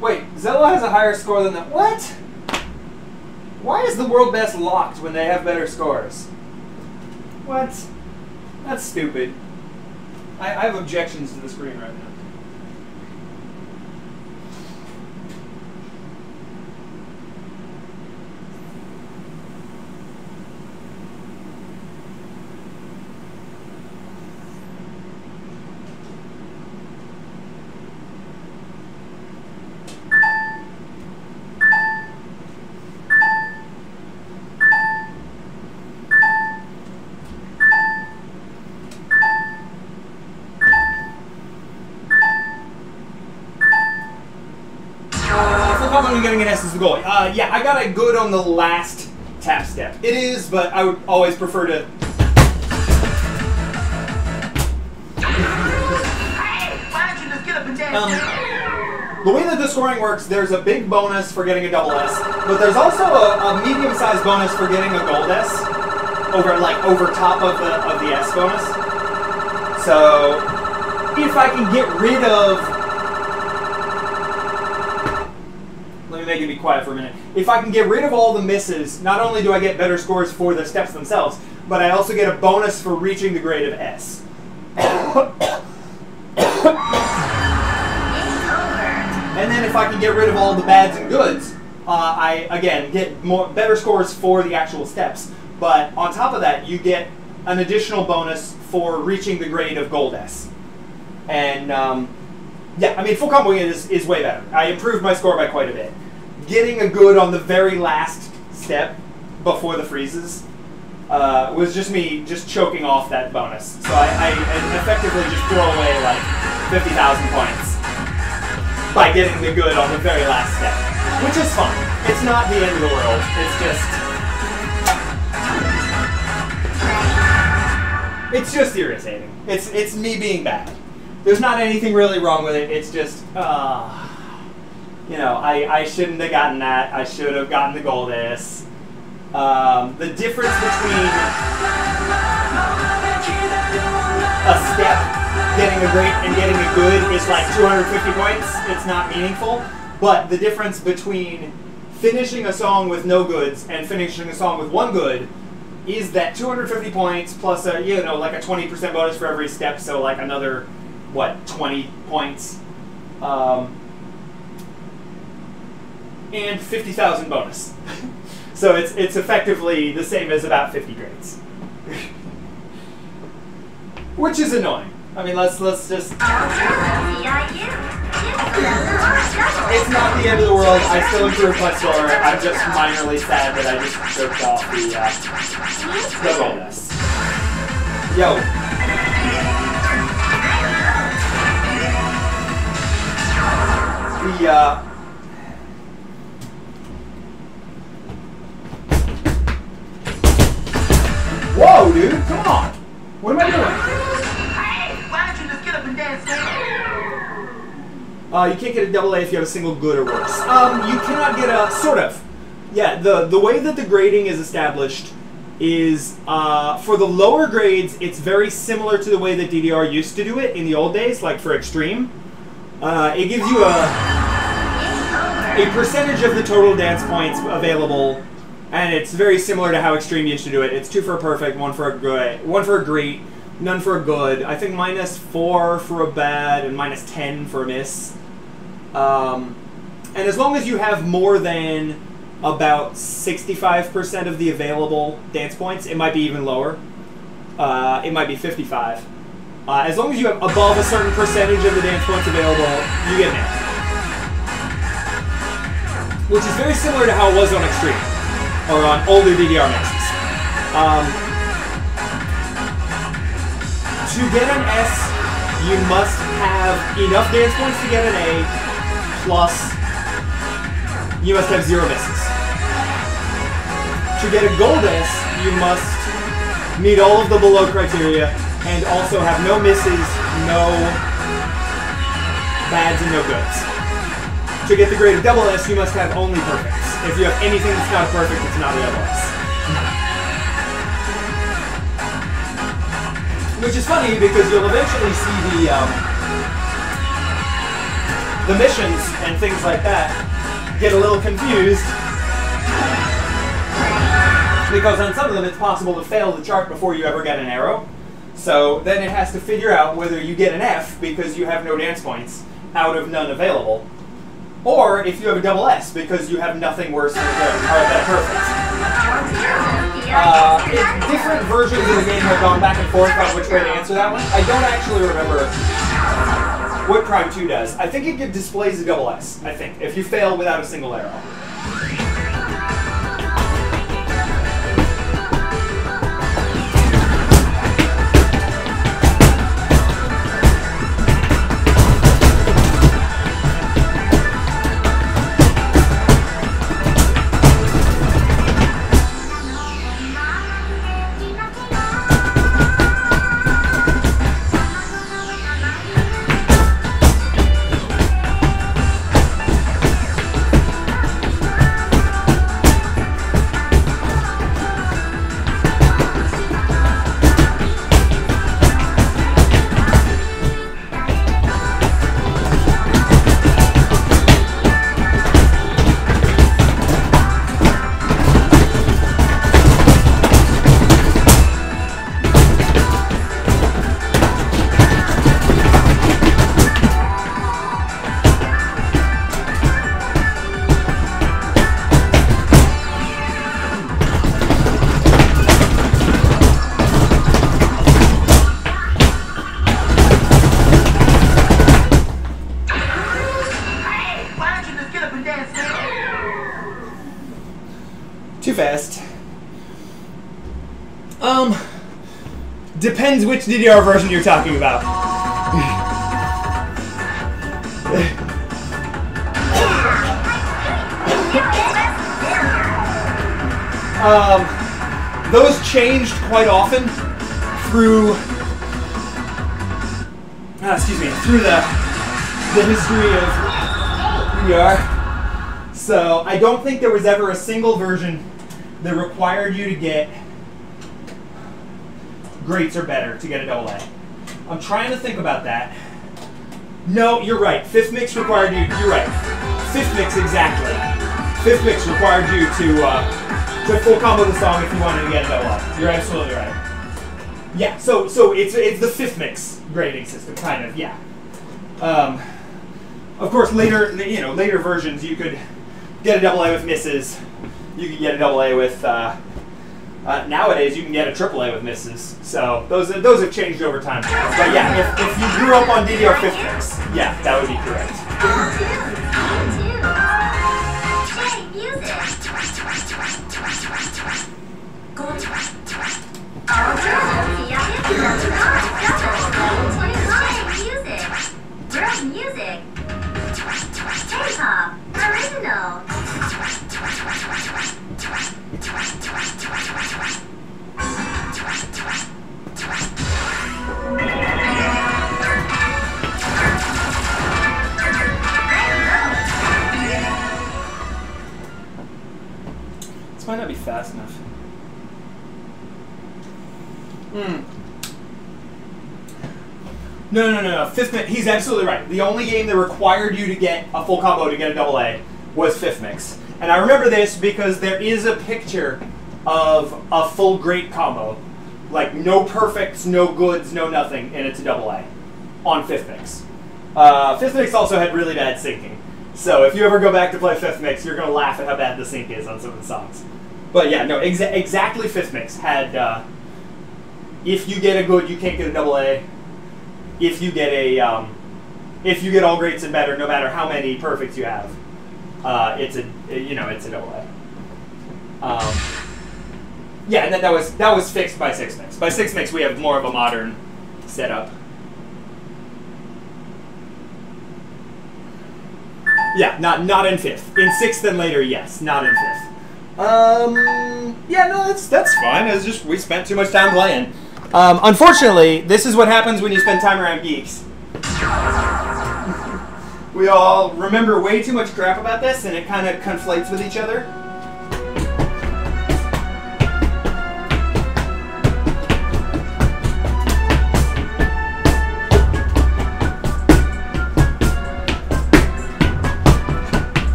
Wait, Zella has a higher score than that. What? Why is the world best locked when they have better scores? What? That's stupid. I have objections to the screen right now. I'm getting an S as the goal. Yeah, I got a good on the last tap step. It is, but I would always prefer to. The way that the scoring works, there's a big bonus for getting a double S, but there's also a medium-sized bonus for getting a gold S over top of the S bonus. So if I can get rid of. Let me make it be quiet for a minute. If I can get rid of all the misses, not only do I get better scores for the steps themselves, but I also get a bonus for reaching the grade of S. And then if I can get rid of all the bads and goods, I, again, get better scores for the actual steps. But on top of that, you get an additional bonus for reaching the grade of Gold S. And, yeah, I mean, full comboing is way better. I improved my score by quite a bit. Getting a good on the very last step before the freezes was just me just choking off that bonus. So I effectively just throw away like 50,000 points by getting the good on the very last step, which is fun. It's not the end of the world. It's just irritating. It's me being bad. There's not anything really wrong with it. It's just, you know, I shouldn't have gotten that. I should have gotten the gold S. The difference between a step, getting a great, and getting a good is like 250 points. It's not meaningful. But the difference between finishing a song with no goods and finishing a song with one good is that 250 points plus a, you know, like a 20% bonus for every step. So like another, what, 20 points. And 50,000 bonus. So it's effectively the same as about 50 grades. Which is annoying. I mean, let's just... It's not the end of the world. I still improved my score. I'm just minorly sad that I just jerked off the bonus. Yo. Whoa, dude, come on! What am I doing? Hey, why don't you just get up and dance, man? You can't get a double A if you have a single good or worse. You cannot get a sort of. Yeah, the way that the grading is established is for the lower grades, it's very similar to the way that DDR used to do it in the old days, like for Extreme. It gives you a percentage of the total dance points available, and it's very similar to how Extreme used to do it. It's 2 for a perfect, 1 for a good, 1 for a great, none for a good. I think -4 for a bad, and -10 for a miss. And as long as you have more than about 65% of the available dance points, it might be even lower. It might be 55. As long as you have above a certain percentage of the dance points available, you get an F. Which is very similar to how it was on Extreme, or on older DDR mixes. To get an S, you must have enough dance points to get an A, plus you must have 0 misses. To get a gold S, you must meet all of the below criteria and also have no misses, no bads, and no goods. To get the grade of double S, you must have only perfects. If you have anything that's not a perfect, it's not a double S. Which is funny because you'll eventually see the missions and things like that get a little confused, because on some of them it's possible to fail the chart before you ever get an arrow. So then it has to figure out whether you get an F because you have no dance points out of none available, or if you have a double S because you have nothing worse than perfect. Different versions of the game have gone back and forth on which way to answer that one. I don't actually remember what Prime 2 does. I think it displays a double S, I think, if you fail without a single arrow. Too fast. Depends which DDR version you're talking about. Those changed quite often through, through the history of DDR. So I don't think there was ever a single version that required you to get greats or better to get a double A. I'm trying to think about that. No, you're right. Fifth mix required you. You're right. Fifth mix, exactly. Fifth mix required you to full combo the song if you wanted to get a double A. You're absolutely right. Yeah. So it's the fifth mix grading system, kind of. Yeah. Of course, later versions you could get a double A with misses. You could get a double A with. Nowadays, you can get a triple A with misses. So those have changed over time. But yeah, if you grew up on DDR fifth mix, yeah, that would be correct. Music. K-pop. Original. No. Fifth Mix, he's absolutely right. The only game that required you to get a full combo to get a double A was Fifth Mix. And I remember this because there is a picture of a full great combo. Like no perfects, no goods, no nothing, and it's a double A on Fifth Mix. Fifth Mix also had really bad syncing. So if you ever go back to play Fifth Mix, you're going to laugh at how bad the sync is on some of the songs. But yeah, no, exactly Fifth Mix had, if you get a good, you can't get a double A. If you get if you get all greats and better, no matter how many perfects you have, it's a double A. Yeah, and then that was fixed by Six Mix. By Six Mix, we have more of a modern setup. Yeah, not in fifth. In sixth and later, yes, not in fifth. Yeah, no, that's fine. It's just we spent too much time playing. Unfortunately, this is what happens when you spend time around geeks. We all remember way too much crap about this, and it kind of conflates with each other.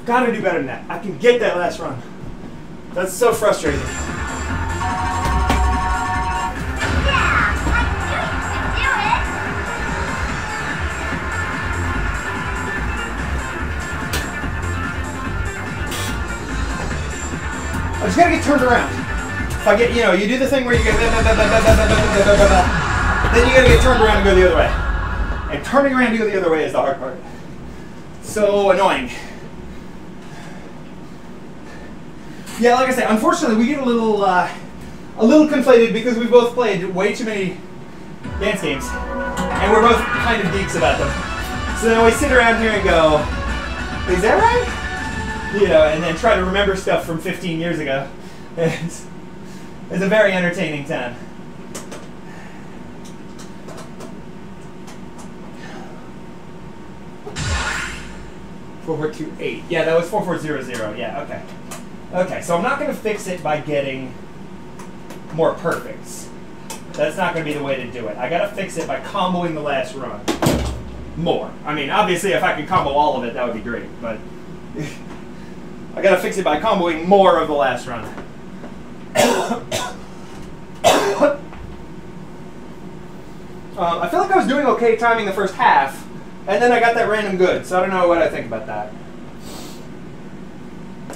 Gotta do better than that. I can get that last run. That's so frustrating. I just gotta get turned around. If I get, you do the thing where you get, then you gotta get turned around and go the other way. And turning around to go the other way is the hard part. So annoying. Yeah, like I said, unfortunately we get a little conflated because we both played way too many dance games, and we're both kind of geeks about them. So then we sit around here and go, "Is that right?" And then try to remember stuff from 15 years ago. It's a very entertaining time. Four 428. Yeah, that was 4400. Yeah, okay. Okay, so I'm not going to fix it by getting more perfects. That's not going to be the way to do it. I got to fix it by comboing the last run more. I mean, obviously, if I could combo all of it, that would be great. But I got to fix it by comboing more of the last run. I feel like I was doing okay timing the first half, and then I got that random good. So I don't know what I think about that.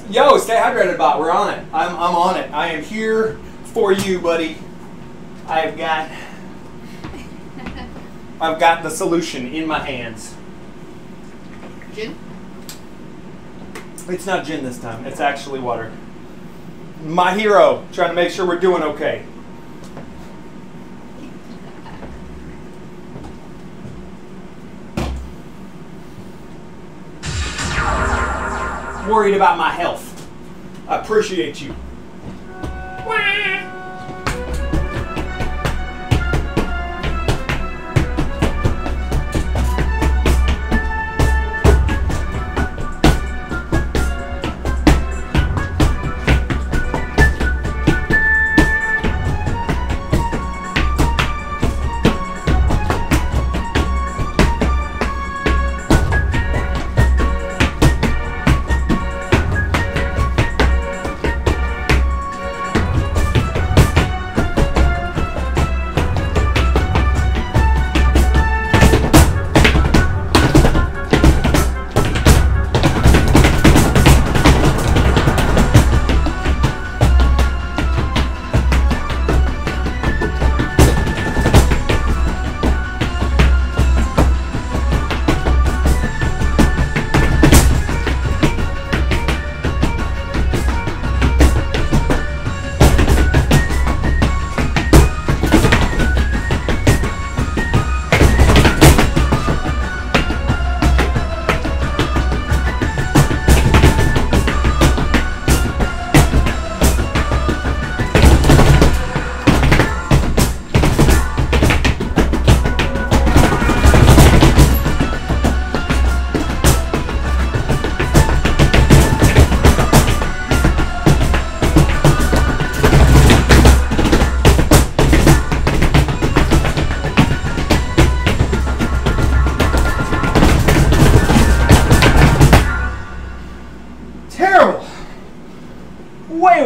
Yo, stay hydrated, bot. We're on it. I'm on it. I am here for you, buddy. I've got the solution in my hands. Gin? It's not gin this time. It's actually water. My hero, trying to make sure we're doing okay. Worried about my health. I appreciate you.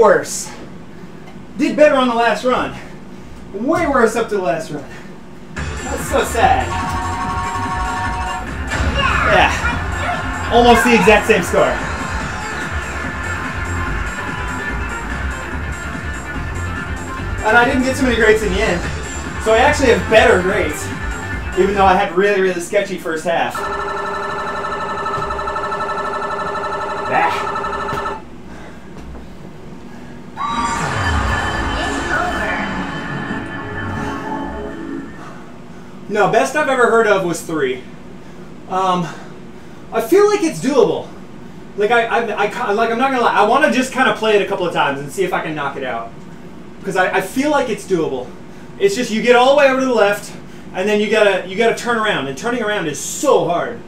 worse. Did better on the last run. Way worse up to the last run. That's so sad. Yeah. Almost the exact same score. And I didn't get so many grades in the end. So I actually have better grades, even though I had really, really sketchy first half. Ah. No, best I've ever heard of was 3. I feel like it's doable. Like I'm not gonna lie. I want to just kind of play it a couple of times and see if I can knock it out. Because I feel like it's doable. It's just you get all the way over to the left, and then you gotta turn around, and turning around is so hard.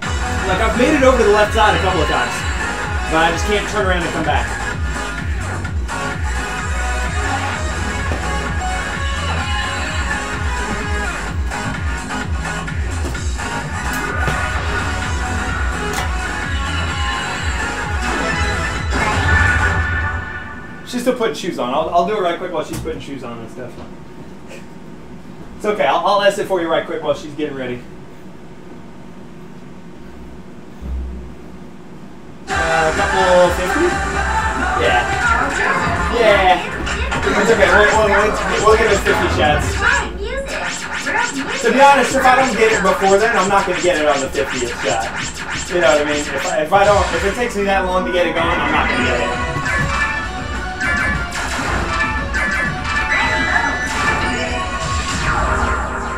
Like I've made it over to the left side a couple of times, but I just can't turn around and come back. She's still putting shoes on. I'll do it right quick while she's putting shoes on and stuff. It's okay. I'll ask it for you right quick while she's getting ready. A couple 50? Yeah. Yeah. It's okay. We'll give it 50 shots. To be honest, if I don't get it before then, I'm not going to get it on the 50th shot. You know what I mean? If it takes me that long to get it going, I'm not going to get it.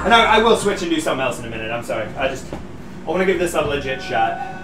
And I will switch and do something else in a minute. I'm sorry. I want to give this a legit shot.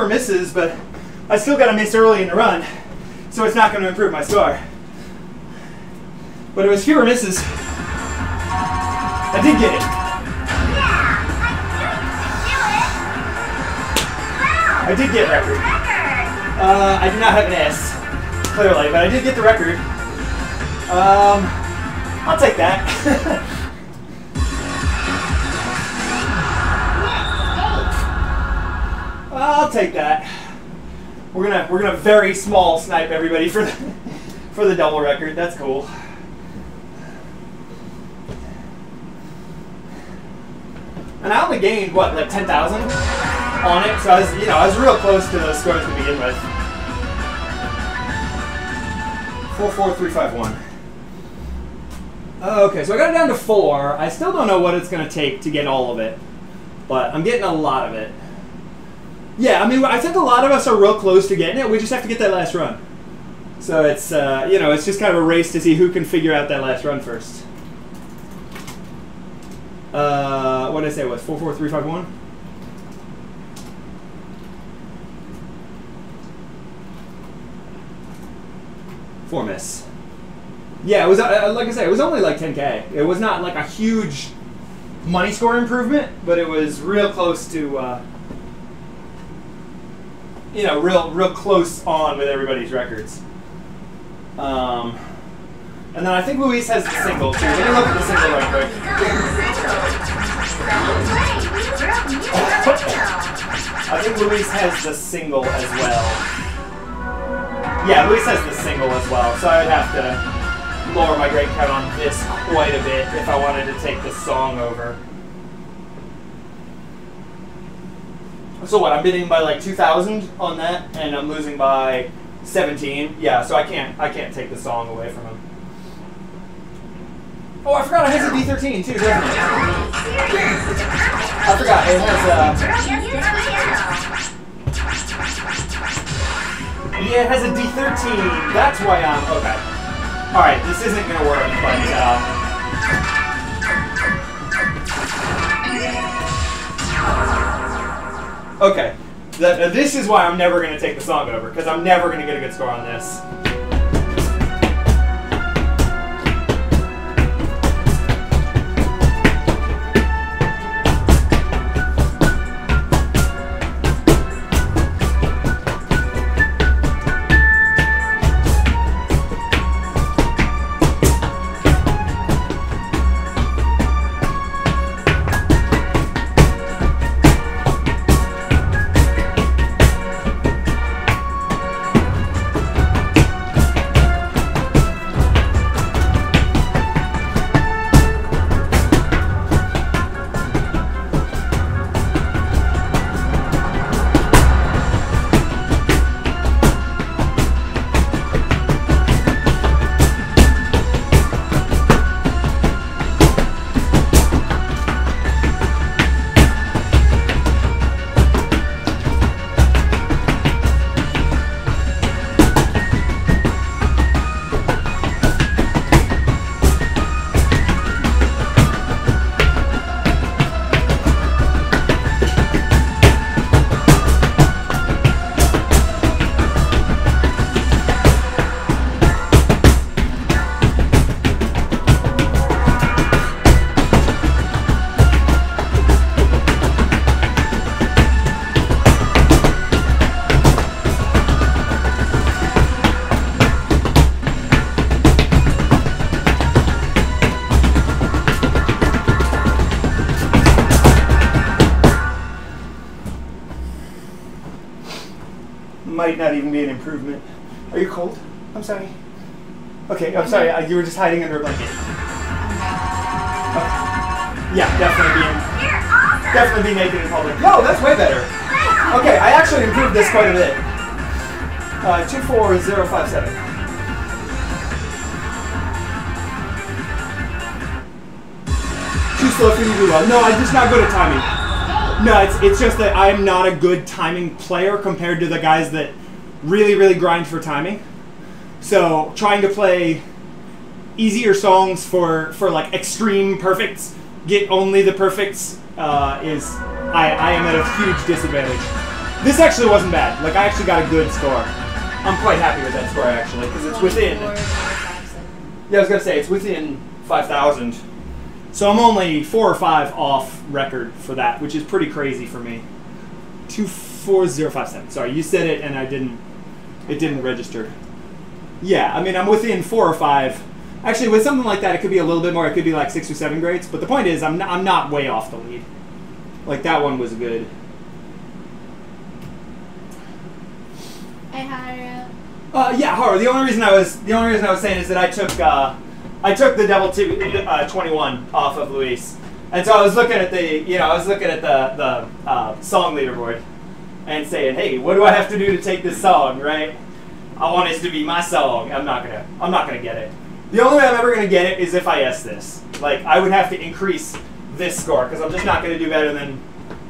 Misses, but I still got to miss early in the run, so it's not going to improve my score. But it was fewer misses. I did get it. I did get record. I do not have an S, clearly, but I did get the record. I'll take that. I'll take that. We're gonna very small snipe everybody for the double record. That's cool. And I only gained what, like 10,000 on it, so I was real close to those scores to begin with. 44351. Okay, so I got it down to 4. I still don't know what it's gonna take to get all of it, but I'm getting a lot of it. Yeah, I mean, I think a lot of us are real close to getting it. We just have to get that last run. So it's, it's just kind of a race to see who can figure out that last run first. What did I say it was? 44351? 4 miss. Yeah, it was like I said, it was only like 10K. It was not like a huge money score improvement, but it was real close to, you know, real close on with everybody's records. And then I think Luis has the single too. Let me look at the single right quick. I think Luis has the single as well. Yeah, Luis has the single as well, so I would have to lower my grade count on this quite a bit if I wanted to take the song over. So what, I'm bidding by like 2,000 on that, and I'm losing by 17. Yeah, so I can't take the song away from him. Oh, I forgot it has a D13 too, doesn't it? I forgot it has yeah, it has a D13. That's why I'm okay. All right, this isn't gonna work, but okay. This is why I'm never gonna take the song over, because I'm never gonna get a good score on this. Might not even be an improvement. Are you cold? I'm sorry. Okay, I'm sorry. You were just hiding under a blanket. Yeah, definitely be naked in public. No, that's way better. Okay, I actually improved this quite a bit. 24057. Too slow for you to do well. No, I'm just not good at timing. No, it's just that I'm not a good timing player compared to the guys that really grind for timing. So trying to play easier songs for like extreme perfects, get only the perfects, I am at a huge disadvantage. This actually wasn't bad. Like, I actually got a good score. I'm quite happy with that score actually, because it's within. Yeah, I was gonna say it's within 5,000. So I'm only 4 or 5 off record for that, which is pretty crazy for me. 24057. Sorry, you said it and it didn't register. Yeah, I mean, I'm within 4 or 5. Actually, with something like that, it could be a little bit more. It could be like 6 or 7 grades. But the point is, I'm not way off the lead. Like, that one was good. Hey, Haru. Yeah, Haru. The only reason I was saying is that I took the double 21 off of Luis, and so I was looking at the song leaderboard, and saying, hey, what do I have to do to take this song? Right? I want it to be my song. I'm not gonna get it. The only way I'm ever gonna get it is if I S this. Like, I would have to increase this score because I'm just not gonna do better than.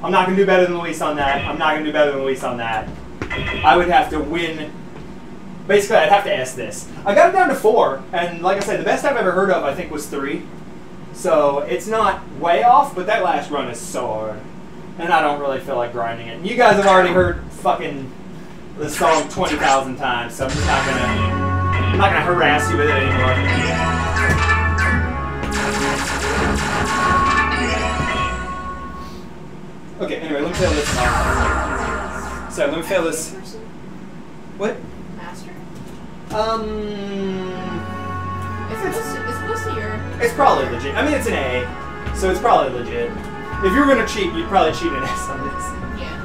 I'm not gonna do better than Luis on that. I'm not gonna do better than Luis on that. I would have to win. Basically, I'd have to S this. I got it down to 4, and like I said, the best I've ever heard of, I think, was 3. So it's not way off, but that last run is so hard, and I don't really feel like grinding it. And you guys have already heard fucking the song 20,000 times, so I'm not gonna harass you with it anymore. Okay, anyway, let me fail this. Sorry, let me fail this. Person? What? Master? It's supposed to your. It's probably legit. I mean, it's an A, so it's probably legit. If you were gonna cheat, you'd probably cheat an S on this. Yeah.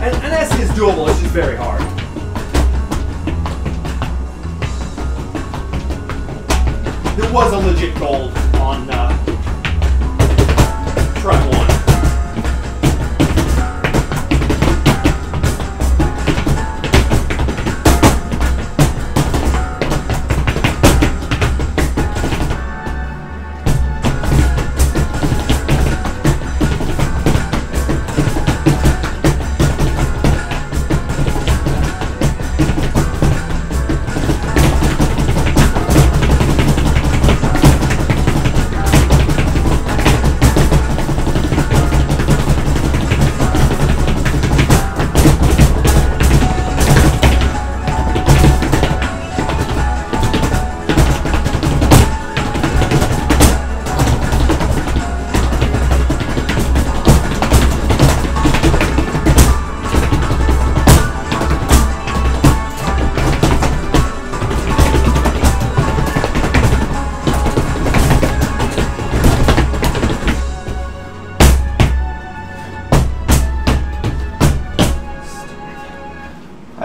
An S is doable, it's just very hard. There was a legit gold on truck 1. I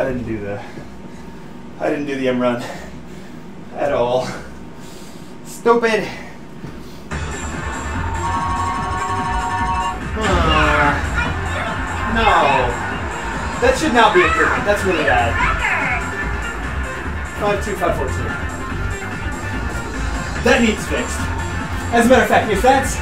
didn't do the M run at all. Stupid. No. That should not be a improvement. That's really bad. 52542. That needs fixed. As a matter of fact, if that's